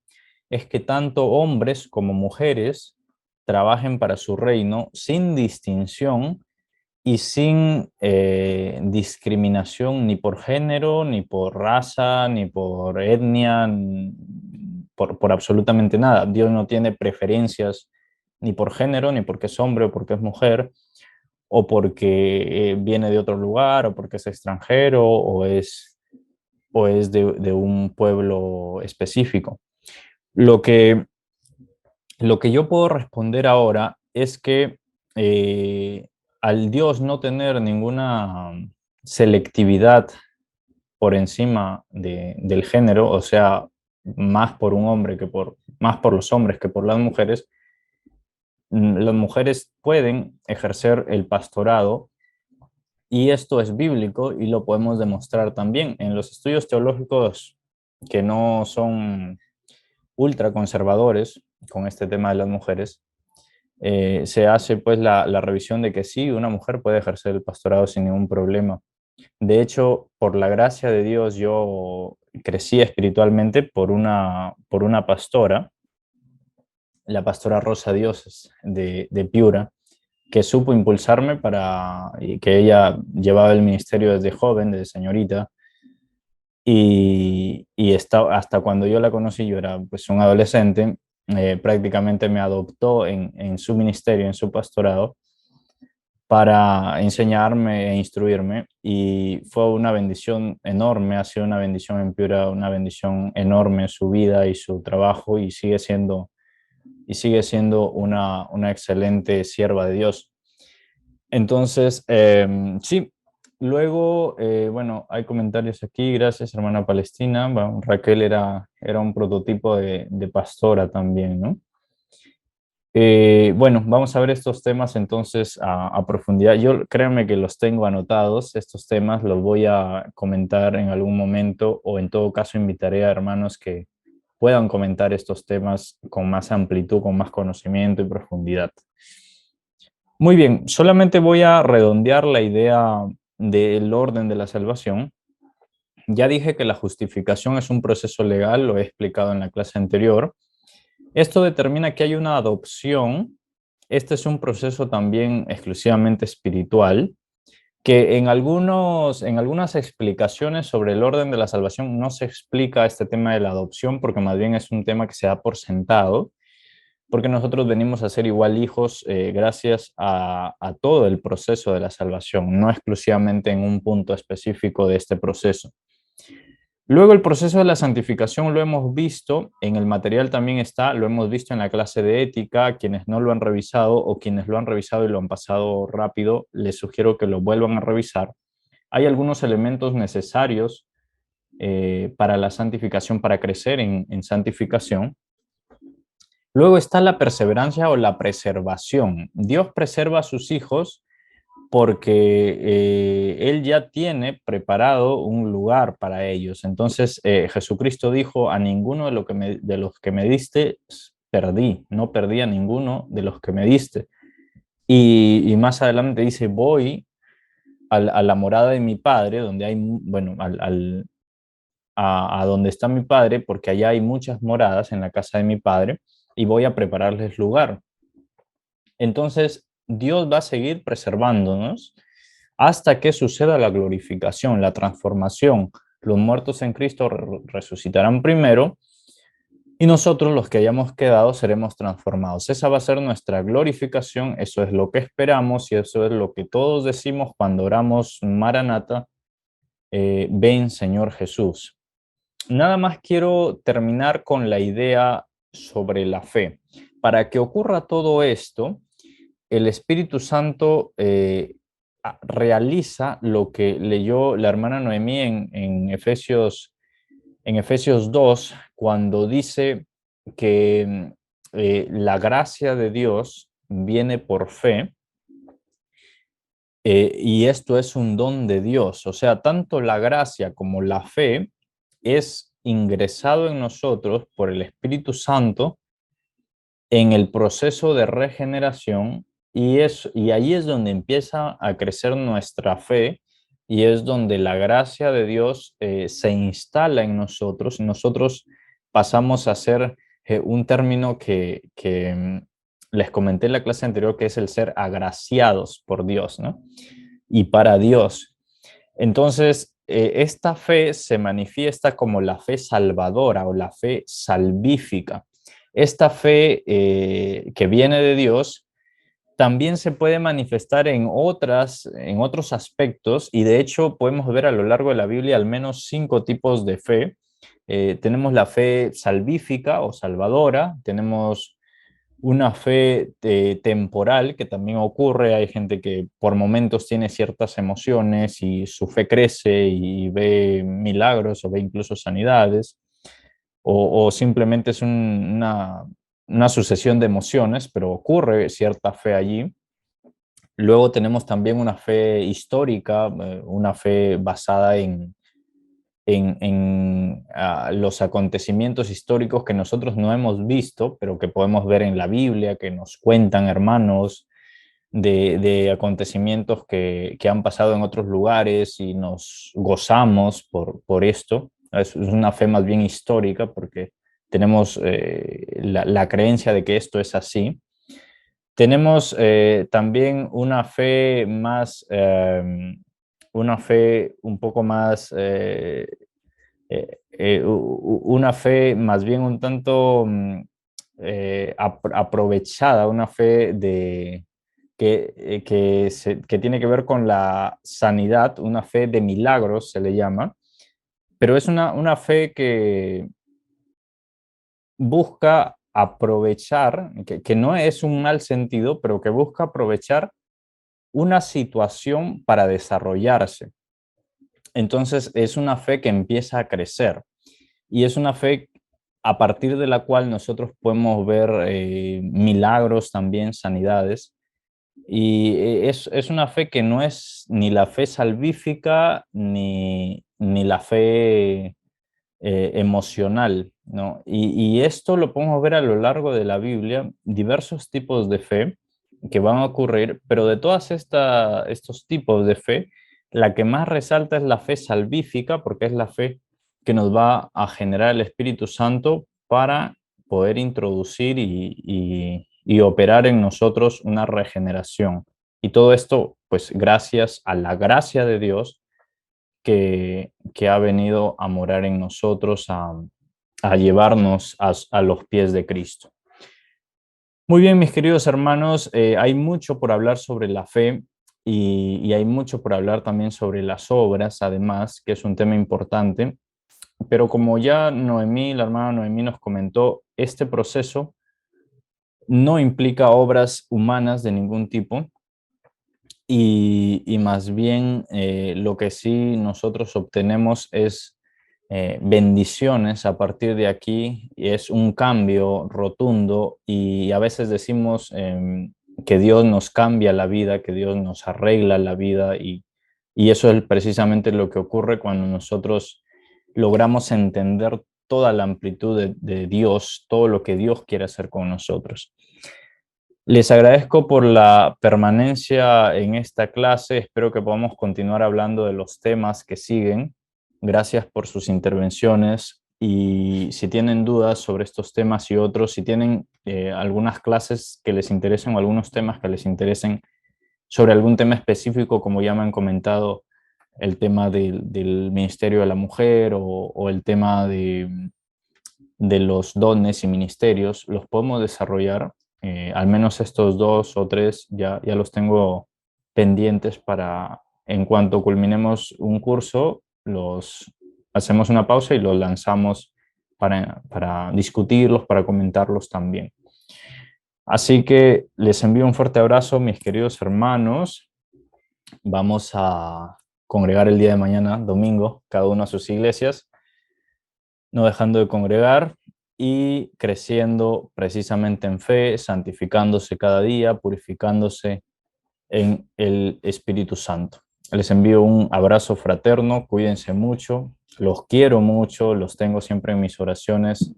es que tanto hombres como mujeres trabajen para su reino sin distinción y sin discriminación ni por género, ni por raza, ni por etnia, por absolutamente nada. Dios no tiene preferencias ni por género, ni porque es hombre o porque es mujer, o porque viene de otro lugar, o porque es extranjero, o es de un pueblo específico. Lo que, lo que yo puedo responder ahora es que al Dios no tener ninguna selectividad por encima del género, o sea, más por un hombre más por los hombres que por las mujeres pueden ejercer el pastorado y esto es bíblico y lo podemos demostrar también en los estudios teológicos que no son ultra conservadores con este tema de las mujeres. Se hace pues la revisión de que sí, una mujer puede ejercer el pastorado sin ningún problema. De hecho, por la gracia de Dios, yo crecí espiritualmente por una pastora, la pastora Rosa Dioses de Piura, que supo impulsarme y que ella llevaba el ministerio desde joven, desde señorita, y hasta cuando yo la conocí, yo era pues un adolescente, prácticamente me adoptó en su ministerio, en su pastorado, para enseñarme e instruirme, y fue una bendición enorme, ha sido una bendición en Piura, una bendición enorme en su vida y su trabajo, y sigue siendo una excelente sierva de Dios. Entonces, sí, luego, bueno, hay comentarios aquí, gracias hermana Palestina. Bueno, Raquel era un prototipo de pastora también, ¿no? Bueno, vamos a ver estos temas entonces a profundidad. Yo créanme que los tengo anotados, estos temas los voy a comentar en algún momento, o en todo caso invitaré a hermanos que puedan comentar estos temas con más amplitud, con más conocimiento y profundidad. Muy bien, solamente voy a redondear la idea del orden de la salvación. Ya dije que la justificación es un proceso legal, lo he explicado en la clase anterior. Esto determina que hay una adopción. Este es un proceso también exclusivamente espiritual, que en algunas explicaciones sobre el orden de la salvación no se explica este tema de la adopción, porque más bien es un tema que se da por sentado, porque nosotros venimos a ser igual hijos gracias a todo el proceso de la salvación, no exclusivamente en un punto específico de este proceso. Luego el proceso de la santificación lo hemos visto, en el material también está, lo hemos visto en la clase de ética. Quienes no lo han revisado o quienes lo han revisado y lo han pasado rápido, les sugiero que lo vuelvan a revisar. Hay algunos elementos necesarios para la santificación, para crecer en santificación. Luego está la perseverancia o la preservación. Dios preserva a sus hijos porque Él ya tiene preparado un lugar para ellos. Entonces Jesucristo dijo: a ninguno de los que me diste perdí, no perdí a ninguno de los que me diste. Y más adelante dice: voy a la morada de mi Padre, donde hay, bueno, a donde está mi Padre, porque allá hay muchas moradas en la casa de mi Padre, y voy a prepararles lugar. Entonces, Dios va a seguir preservándonos hasta que suceda la glorificación, la transformación. Los muertos en Cristo resucitarán primero y nosotros, los que hayamos quedado, seremos transformados. Esa va a ser nuestra glorificación, eso es lo que esperamos y eso es lo que todos decimos cuando oramos Maranata, ven Señor Jesús. Nada más quiero terminar con la idea sobre la fe. Para que ocurra todo esto, el Espíritu Santo realiza lo que leyó la hermana Noemí en Efesios 2, cuando dice que la gracia de Dios viene por fe, y esto es un don de Dios. O sea, tanto la gracia como la fe es ingresado en nosotros por el Espíritu Santo en el proceso de regeneración, y ahí es donde empieza a crecer nuestra fe, y es donde la gracia de Dios se instala en nosotros. Nosotros pasamos a ser un término que les comenté en la clase anterior, que es el ser agraciados por Dios, ¿no? Y para Dios. Entonces, esta fe se manifiesta como la fe salvadora o la fe salvífica. Esta fe que viene de Dios también se puede manifestar en otros aspectos, y de hecho podemos ver a lo largo de la Biblia al menos 5 tipos de fe. Tenemos la fe salvífica o salvadora, tenemos una fe temporal que también ocurre. Hay gente que por momentos tiene ciertas emociones y su fe crece y ve milagros o ve incluso sanidades, o simplemente es una sucesión de emociones, pero ocurre cierta fe allí. Luego tenemos también una fe histórica, una fe basada en los acontecimientos históricos que nosotros no hemos visto, pero que podemos ver en la Biblia, que nos cuentan hermanos de acontecimientos que han pasado en otros lugares, y nos gozamos por esto. Es una fe más bien histórica porque tenemos la creencia de que esto es así. Tenemos también una fe un poco más, una fe más bien un tanto aprovechada, una fe que tiene que ver con la sanidad, una fe de milagros se le llama, pero es una fe que busca aprovechar, que no es un mal sentido, pero que busca aprovechar una situación para desarrollarse. Entonces es una fe que empieza a crecer, y es una fe a partir de la cual nosotros podemos ver milagros también, sanidades. Y es una fe que no es ni la fe salvífica ni la fe emocional, ¿no? Y esto lo podemos ver a lo largo de la Biblia, diversos tipos de fe que van a ocurrir, pero de estos tipos de fe, la que más resalta es la fe salvífica, porque es la fe que nos va a generar el Espíritu Santo para poder introducir y operar en nosotros una regeneración. Y todo esto, pues gracias a la gracia de Dios que ha venido a morar en nosotros, a llevarnos a los pies de Cristo. Muy bien, mis queridos hermanos, hay mucho por hablar sobre la fe, y hay mucho por hablar también sobre las obras, además, que es un tema importante. Pero como ya Noemí, la hermana Noemí nos comentó, este proceso no implica obras humanas de ningún tipo, y más bien lo que sí nosotros obtenemos es bendiciones a partir de aquí, y es un cambio rotundo, y a veces decimos que Dios nos cambia la vida, que Dios nos arregla la vida, y eso es precisamente lo que ocurre cuando nosotros logramos entender toda la amplitud de Dios, todo lo que Dios quiere hacer con nosotros. Les agradezco por la permanencia en esta clase. Espero que podamos continuar hablando de los temas que siguen. Gracias por sus intervenciones, y si tienen dudas sobre estos temas y otros, si tienen algunas clases que les interesen o algunos temas que les interesen sobre algún tema específico, como ya me han comentado, el tema del Ministerio de la Mujer o el tema de los dones y ministerios, los podemos desarrollar. Al menos estos 2 o 3 ya los tengo pendientes para, en cuanto culminemos un curso, hacemos una pausa y los lanzamos para discutirlos, para comentarlos también. Así que les envío un fuerte abrazo, mis queridos hermanos. Vamos a congregar el día de mañana, domingo, cada uno a sus iglesias, no dejando de congregar y creciendo precisamente en fe, santificándose cada día, purificándose en el Espíritu Santo. Les envío un abrazo fraterno, cuídense mucho, los quiero mucho, los tengo siempre en mis oraciones.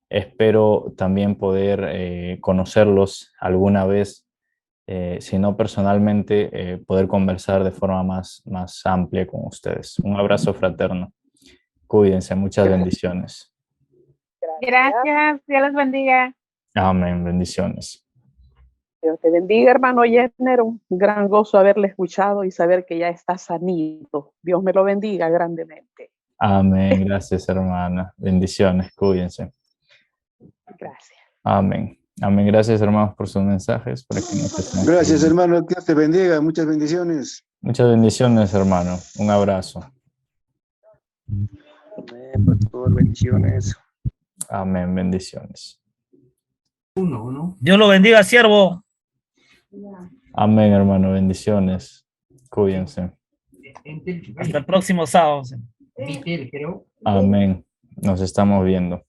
Espero también poder conocerlos alguna vez, si no personalmente, poder conversar de forma más amplia con ustedes. Un abrazo fraterno. Cuídense, muchas bendiciones. Gracias, Dios los bendiga. Amén, bendiciones. Dios te bendiga, hermano Jenner. Un gran gozo haberle escuchado y saber que ya está sanito. Dios me lo bendiga grandemente. Amén, gracias, hermana. Bendiciones, cuídense. Gracias. Amén. Amén, gracias, hermanos, por sus mensajes. Gracias, hermano. Dios te bendiga. Muchas bendiciones. Muchas bendiciones, hermano. Un abrazo. Amén, pastor. Bendiciones. Amén, bendiciones. Dios lo bendiga, siervo. Amén, hermano, bendiciones. Cuídense. Hasta el próximo sábado. Amén. Nos estamos viendo.